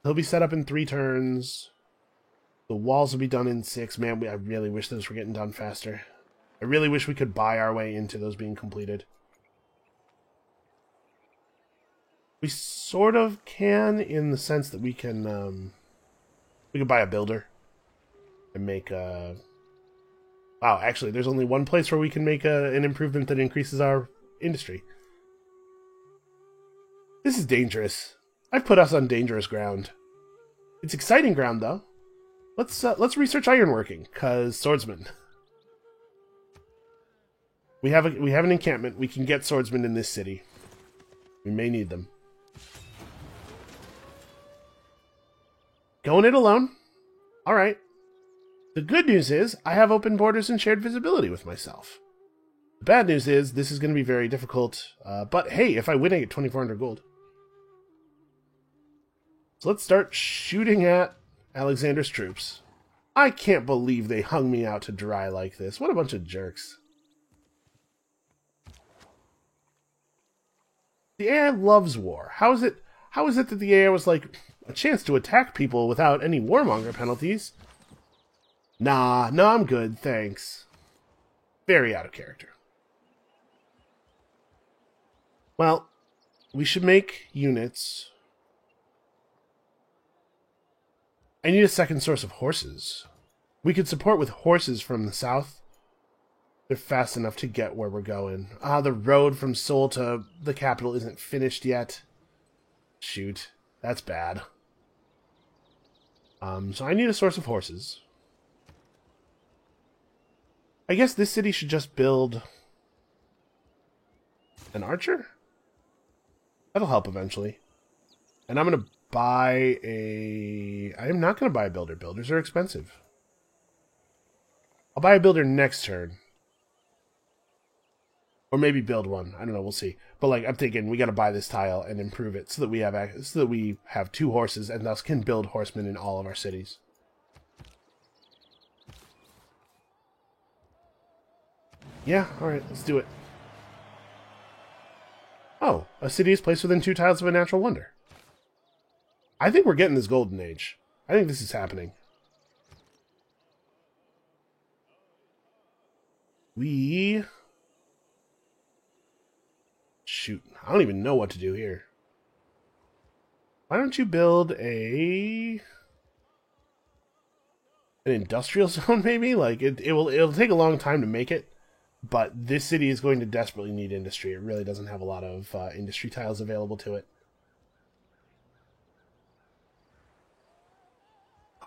He'll be set up in 3 turns. The walls will be done in 6. Man, I really wish those were getting done faster. I really wish we could buy our way into those being completed. We sort of can, in the sense that we can buy a builder and make a... Wow, actually, there's only one place where we can make an improvement that increases our industry. This is dangerous. I've put us on dangerous ground. It's exciting ground, though. Let's research ironworking, cause swordsmen. We have an encampment. We can get swordsmen in this city. We may need them. Going it alone. All right. The good news is I have open borders and shared visibility with myself. The bad news is this is going to be very difficult. But hey, if I win, I get 2,400 gold. So let's start shooting at Alexander's troops. I can't believe they hung me out to dry like this. What a bunch of jerks. The AI loves war. How is it that the AI was like, a chance to attack people without any warmonger penalties? Nah, no, I'm good, thanks. Very out of character. Well, we should make units. I need a second source of horses. We could support with horses from the south. They're fast enough to get where we're going. The road from Seoul to the capital isn't finished yet. Shoot, that's bad. So I need a source of horses. I guess this city should just build an archer? That'll help eventually. And I'm going to buy a... I am not going to buy a builder. Builders are expensive. I'll buy a builder next turn. Or maybe build one. I don't know. We'll see. But like, I'm thinking we got to buy this tile and improve it so that we have 2 horses and thus can build horsemen in all of our cities. Yeah. All right. Let's do it. Oh, a city is placed within 2 tiles of a natural wonder. I think we're getting this golden age. I think this is happening. Shoot, I don't even know what to do here. Why don't you build an industrial zone, maybe? Like, it'll take a long time to make it, but this city is going to desperately need industry. It really doesn't have a lot of industry tiles available to it.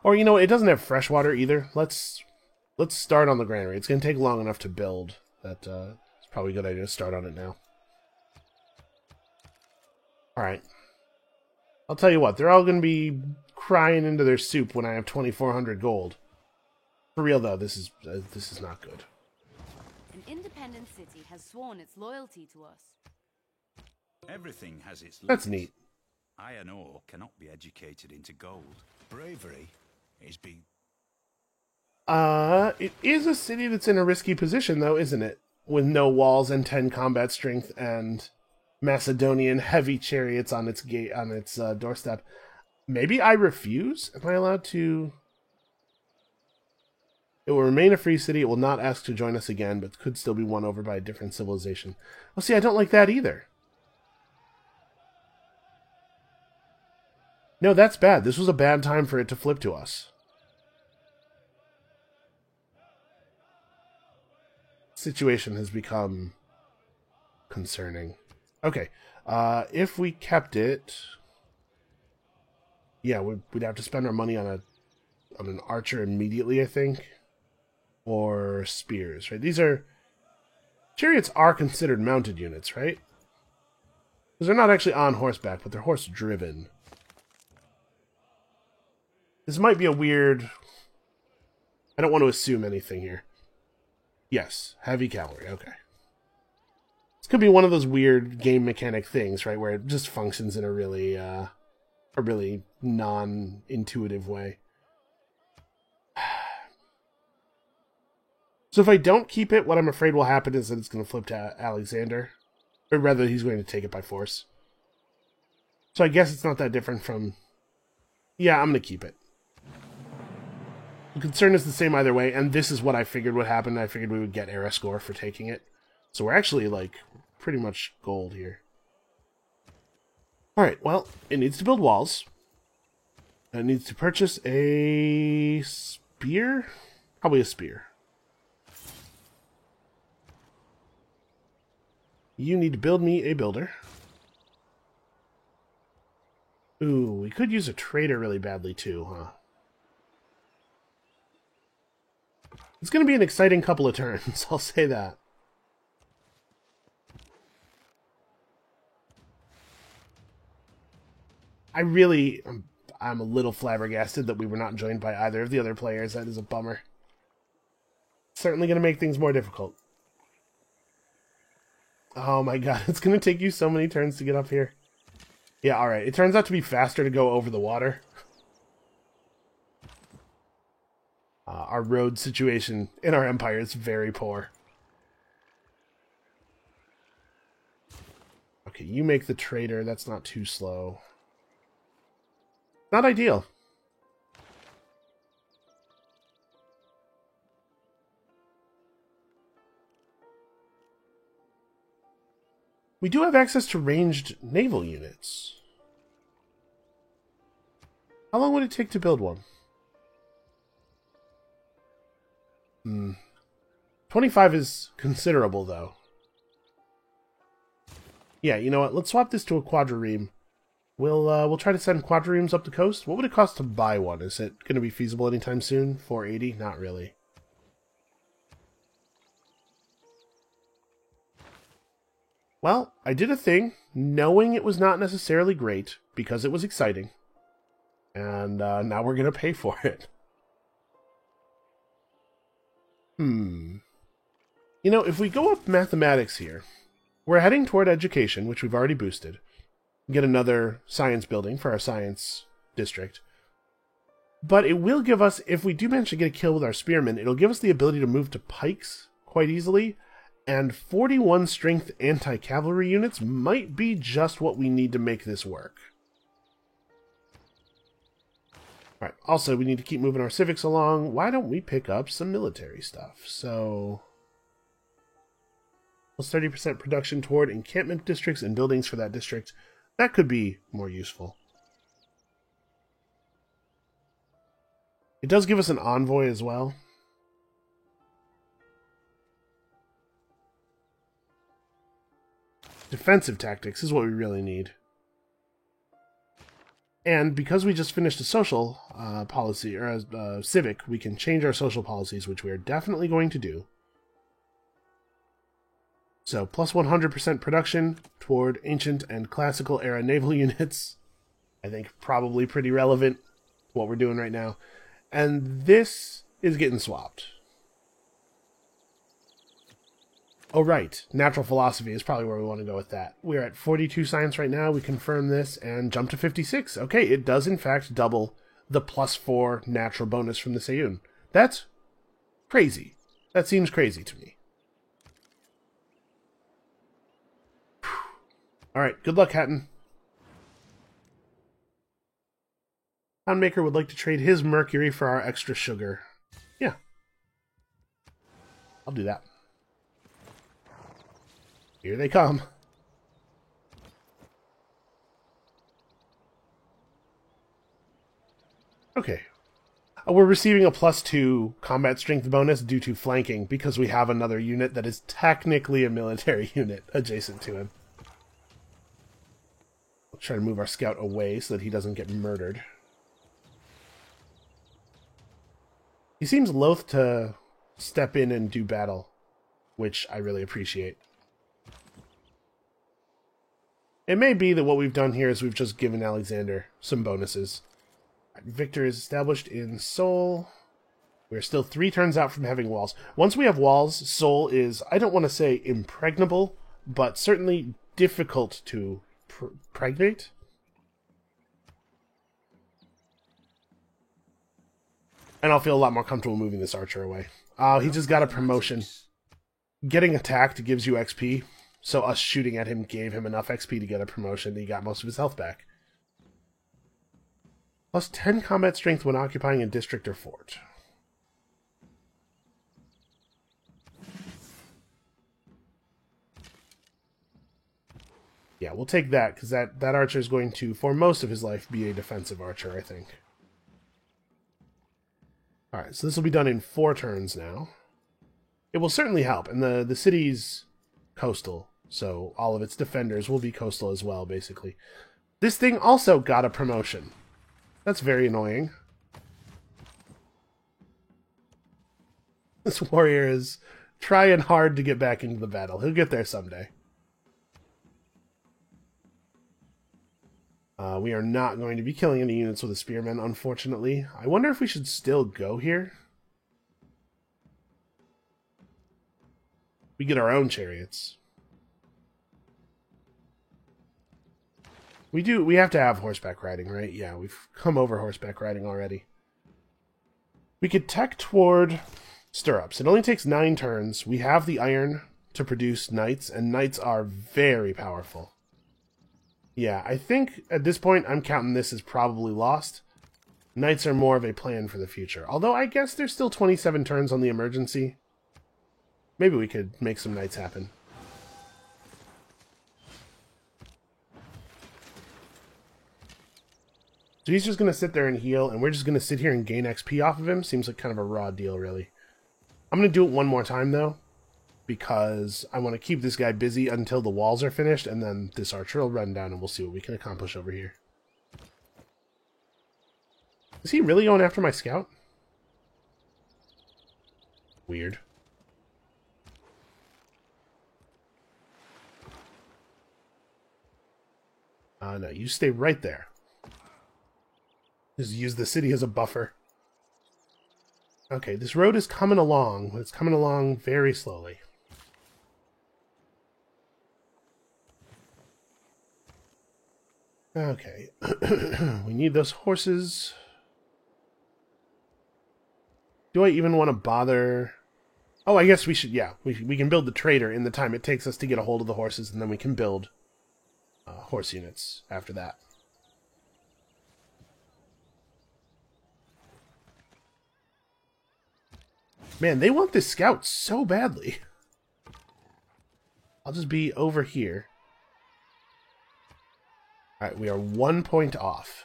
Or, you know, it doesn't have fresh water either. Let's start on the granary. It's going to take long enough to build. It's probably a good idea to start on it now. Alright. I'll tell you what, they're all going to be crying into their soup when I have 2,400 gold. For real, though, this is not good. An independent city has sworn its loyalty to us. Everything has its limits. That's neat. Iron ore cannot be educated into gold. Bravery is being... It is a city that's in a risky position, though, isn't it? With no walls and 10 combat strength and Macedonian heavy chariots on its doorstep. Maybe I refuse? Am I allowed to... It will remain a free city. It will not ask to join us again, but could still be won over by a different civilization. Well, see, I don't like that either. No, that's bad. This was a bad time for it to flip to us. Situation has become concerning. Okay, if we kept it, yeah, we'd have to spend our money on an archer immediately, I think, or spears. Right? Chariots are considered mounted units, right? Because they're not actually on horseback, but they're horse-driven. This might be a weird... I don't want to assume anything here. Yes, heavy cavalry, okay. This could be one of those weird game mechanic things, right, where it just functions in a really non-intuitive way. So if I don't keep it, what I'm afraid will happen is that it's going to flip to Alexander. Or rather, he's going to take it by force. So I guess it's not that different from... Yeah, I'm going to keep it. The concern is the same either way, and this is what I figured would happen. I figured we would get era score for taking it. So we're actually, like, pretty much gold here. Alright, well, it needs to build walls. It needs to purchase a spear? Probably a spear. You need to build me a builder. Ooh, we could use a trader really badly too, huh? It's going to be an exciting couple of turns, I'll say that. I'm a little flabbergasted that we were not joined by either of the other players. That is a bummer. Certainly going to make things more difficult. Oh my god, it's going to take you so many turns to get up here. Yeah, alright. It turns out to be faster to go over the water. Our road situation in our empire is very poor. Okay, you make the trader. That's not too slow. Not ideal. We do have access to ranged naval units. How long would it take to build one? 25 is considerable, though. Yeah, you know what? Let's swap this to a quadrireme. We'll try to send quadriremes up the coast. What would it cost to buy one? Is it going to be feasible anytime soon? 480? Not really. Well, I did a thing, knowing it was not necessarily great, because it was exciting. And now we're going to pay for it. You know, if we go up mathematics here, we're heading toward education, which we've already boosted. Get another science building for our science district. But it will give us, if we do manage to get a kill with our spearmen, it'll give us the ability to move to pikes quite easily. And 41 strength anti-cavalry units might be just what we need to make this work. Alright, also we need to keep moving our civics along. Why don't we pick up some military stuff? So, plus 30% production toward encampment districts and buildings for that district. That could be more useful. It does give us an envoy as well. Defensive tactics is what we really need. And because we just finished a social policy, or a civic, we can change our social policies, which we are definitely going to do. So, plus 100% production toward ancient and classical era naval units. I think probably pretty relevant to what we're doing right now. And this is getting swapped. Oh, right. Natural philosophy is probably where we want to go with that. We're at 42 science right now. We confirm this and jump to 56. Okay, it does in fact double the +4 natural bonus from the Seiyun. That's crazy. That seems crazy to me. Alright, good luck, Hatton. Poundmaker would like to trade his mercury for our extra sugar. Yeah. I'll do that. Here they come. Okay. We're receiving a +2 combat strength bonus due to flanking because we have another unit that is technically a military unit adjacent to him. We'll try to move our scout away so that he doesn't get murdered. He seems loath to step in and do battle, which I really appreciate. It may be that what we've done here is we've just given Alexander some bonuses. Victor is established in Seoul. We're still 3 turns out from having walls. Once we have walls, Seoul is, I don't want to say impregnable, but certainly difficult to pregnate. And I'll feel a lot more comfortable moving this archer away. He just got a promotion. Getting attacked gives you XP. So us shooting at him gave him enough XP to get a promotion. He got most of his health back. Plus 10 combat strength when occupying a district or fort. Yeah, we'll take that, because that archer is going to, for most of his life, be a defensive archer, I think. Alright, so this will be done in 4 turns now. It will certainly help, and the city's coastal. So all of its defenders will be coastal as well, basically. This thing also got a promotion. That's very annoying. This warrior is trying hard to get back into the battle. He'll get there someday. We are not going to be killing any units with a spearman, unfortunately. I wonder if we should still go here. We get our own chariots. We have to have horseback riding, right? Yeah, we've come over horseback riding already. We could tech toward stirrups. It only takes 9 turns. We have the iron to produce knights, and knights are very powerful. Yeah, I think at this point I'm counting this as probably lost. Knights are more of a plan for the future. Although I guess there's still 27 turns on the emergency. Maybe we could make some knights happen. So he's just going to sit there and heal, and we're just going to sit here and gain XP off of him. Seems like kind of a raw deal, really. I'm going to do it one more time, though, because I want to keep this guy busy until the walls are finished, and then this archer will run down, and we'll see what we can accomplish over here. Is he really going after my scout? Weird. No, you stay right there. Just use the city as a buffer. Okay, this road is coming along, but it's coming along very slowly. Okay. We need those horses. Do I even want to bother? Oh, I guess we should, yeah. We can build the trader in the time it takes us to get a hold of the horses, and then we can build horse units after that. Man, they want this scout so badly. I'll just be over here. Alright, we are 1 point off.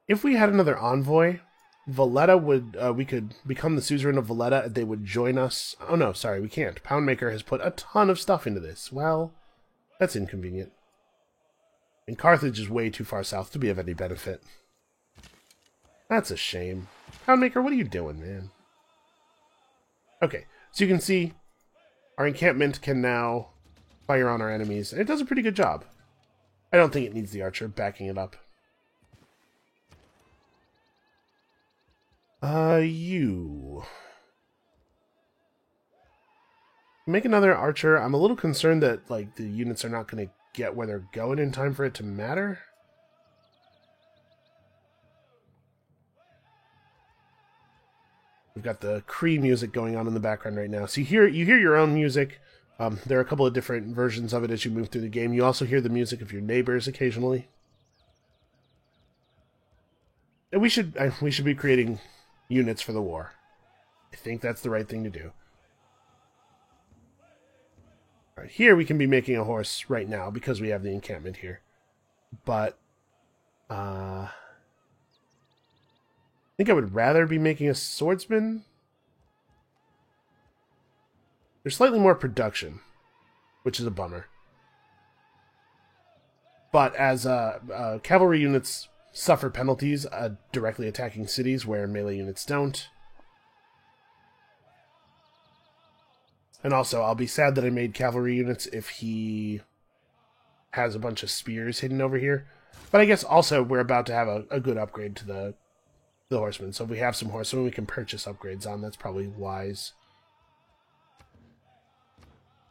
If we had another envoy, Valletta would, we could become the suzerain of Valletta, and they would join us. Oh no, sorry, we can't. Poundmaker has put a ton of stuff into this. Well, that's inconvenient. And Carthage is way too far south to be of any benefit. That's a shame. Poundmaker, what are you doing, man? Okay, so you can see our encampment can now fire on our enemies, and it does a pretty good job. I don't think it needs the archer backing it up. You. Make another archer. I'm a little concerned that, like, the units are not going to get where they're going in time for it to matter. We've got the Cree music going on in the background right now. So you hear your own music. There are a couple of different versions of it as you move through the game. You also hear the music of your neighbors occasionally. And we should be creating units for the war. I think that's the right thing to do. All right, here we can be making a horse right now because we have the encampment here. But I think I would rather be making a swordsman. There's slightly more production, which is a bummer. But as cavalry units suffer penalties directly attacking cities where melee units don't. And also, I'll be sad that I made cavalry units if he has a bunch of spears hidden over here. But I guess also we're about to have a good upgrade to the horsemen. So if we have some horsemen we can purchase upgrades on, that's probably wise.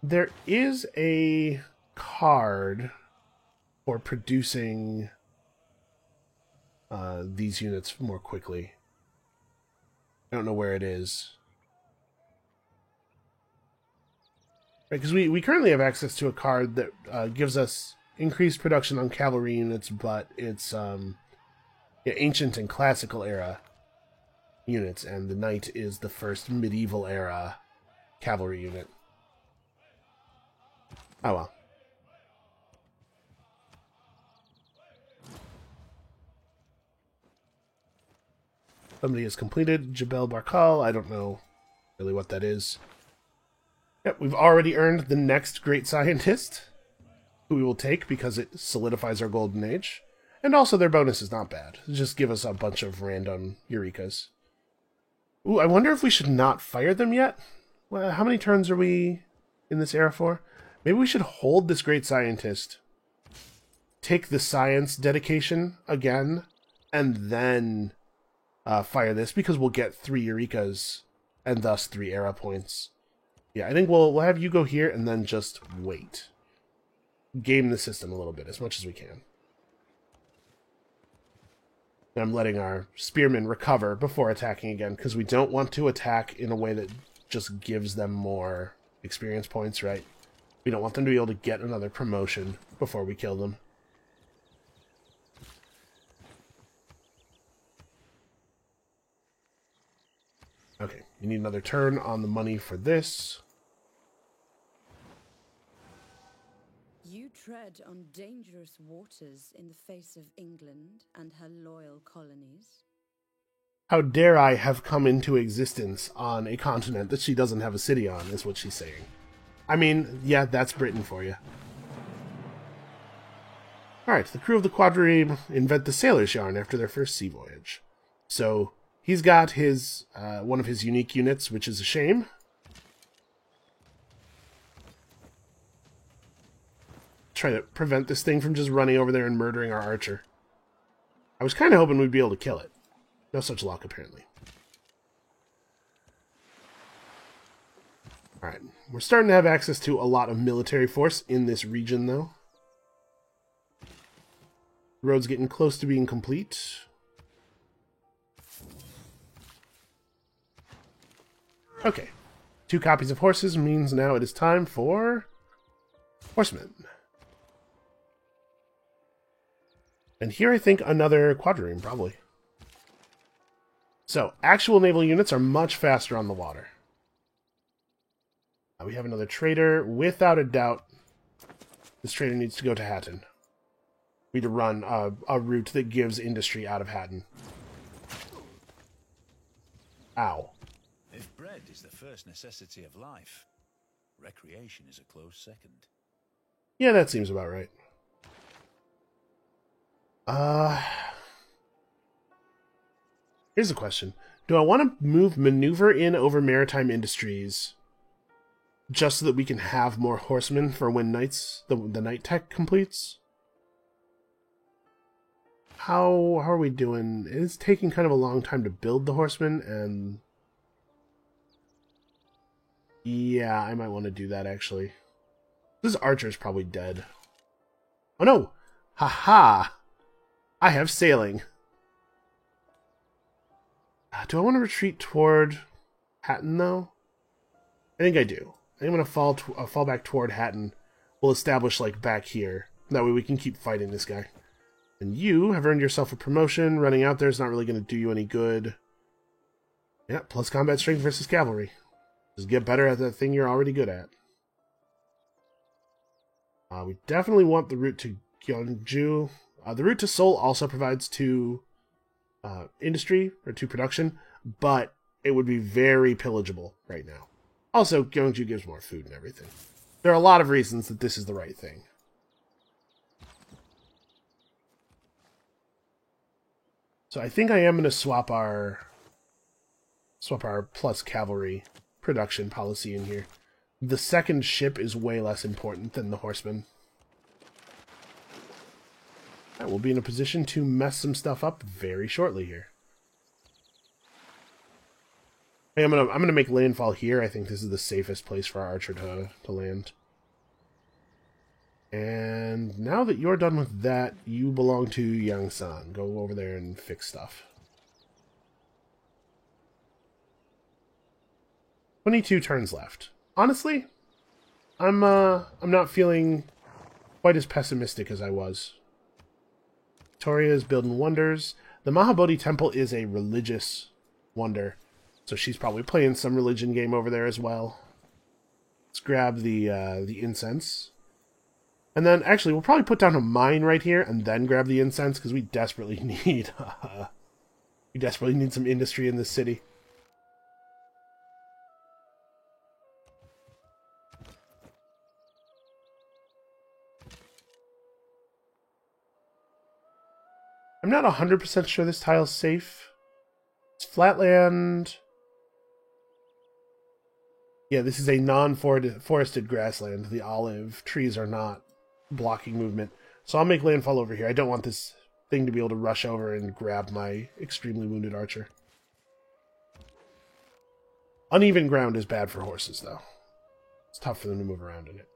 There is a card for producing these units more quickly. I don't know where it is. Right, because we currently have access to a card that gives us increased production on cavalry units, but it's ancient and classical era units, and the knight is the first medieval era cavalry unit. Oh well. Somebody has completed Jebel Barkal. I don't know really what that is. Yep, we've already earned the next great scientist, who we will take because it solidifies our golden age. And also their bonus is not bad. Just give us a bunch of random Eurekas. Ooh, I wonder if we should not fire them yet? Well, how many turns are we in this era for? Maybe we should hold this great scientist, take the science dedication again, and then fire this, because we'll get 3 Eurekas and thus 3 era points. Yeah, I think we'll have you go here and then just wait. Game the system a little bit, as much as we can. And I'm letting our spearmen recover before attacking again, because we don't want to attack in a way that just gives them more experience points, right? We don't want them to be able to get another promotion before we kill them. Okay, you need another turn on the money for this. You tread on dangerous waters in the face of England and her loyal colonies. How dare I have come into existence on a continent that she doesn't have a city on, is what she's saying. I mean, yeah, that's Britain for you. Alright, the crew of the Quadrireme invent the sailor's yarn after their first sea voyage. So, he's got his one of his unique units, which is a shame. Try to prevent this thing from just running over there and murdering our archer. I was kind of hoping we'd be able to kill it. No such luck, apparently. Alright, we're starting to have access to a lot of military force in this region, though. The road's getting close to being complete. Okay. 2 copies of horses means now it is time for horsemen. And here I think another Quadrireme, probably. So, actual naval units are much faster on the water. We have another trader. Without a doubt, this trader needs to go to Hatton. We need to run a route that gives industry out of Hatton. Ow. If bread is the first necessity of life, recreation is a close second. Yeah, that seems about right. Here's a question. Do I want to move maneuver in over maritime industries just so that we can have more horsemen for when the night tech completes? How are we doing? It's taking kind of a long time to build the horsemen, and yeah, I might want to do that, actually. This archer's probably dead. Oh no! Haha! I have sailing. Do I want to retreat toward Hatton, though? I think I do. I think I'm going to fall back toward Hatton. We'll establish, like, back here. That way we can keep fighting this guy. And you have earned yourself a promotion. Running out there is not really going to do you any good. Yeah, plus combat strength versus cavalry. Just get better at that thing you're already good at. We definitely want the route to Gyeongju. The route to Seoul also provides 2 industry, or 2 production, but it would be very pillageable right now. Also, Gyeongju gives more food and everything. There are a lot of reasons that this is the right thing. So I think I am going to swap our plus cavalry production policy in here. The second ship is way less important than the horsemen. Right, we'll be in a position to mess some stuff up very shortly here. Hey, I'm gonna make landfall here. I think this is the safest place for our archer to land. And now that you're done with that, you belong to Yangsan. Go over there and fix stuff. 22 turns left. Honestly, I'm not feeling quite as pessimistic as I was. Victoria is building wonders. The Mahabodhi Temple is a religious wonder, so she's probably playing some religion game over there as well. Let's grab the incense. And then, actually, we'll probably put down a mine right here and then grab the incense, because we desperately need some industry in this city. I'm not 100% sure this tile's safe. It's flatland. Yeah, this is a non-forested grassland. The olive trees are not blocking movement. So I'll make landfall over here. I don't want this thing to be able to rush over and grab my extremely wounded archer. Uneven ground is bad for horses, though. It's tough for them to move around in it.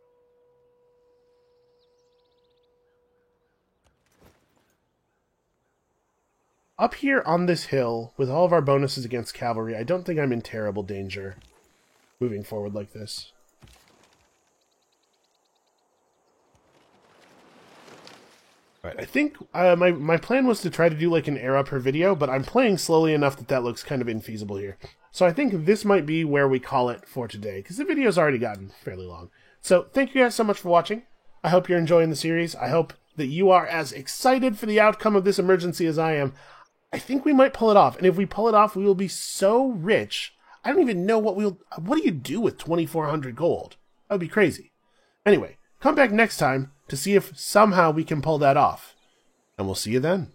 up here on this hill, with all of our bonuses against cavalry, I don't think I'm in terrible danger moving forward like this. Alright, I think my plan was to try to do like an era per video, but I'm playing slowly enough that that looks kind of infeasible here. So I think this might be where we call it for today, because the video's already gotten fairly long. So thank you guys so much for watching. I hope you're enjoying the series. I hope that you are as excited for the outcome of this emergency as I am. I think we might pull it off, and if we pull it off, we will be so rich. I don't even know what do you do with 2,400 gold? That would be crazy. Anyway, come back next time to see if somehow we can pull that off. And we'll see you then.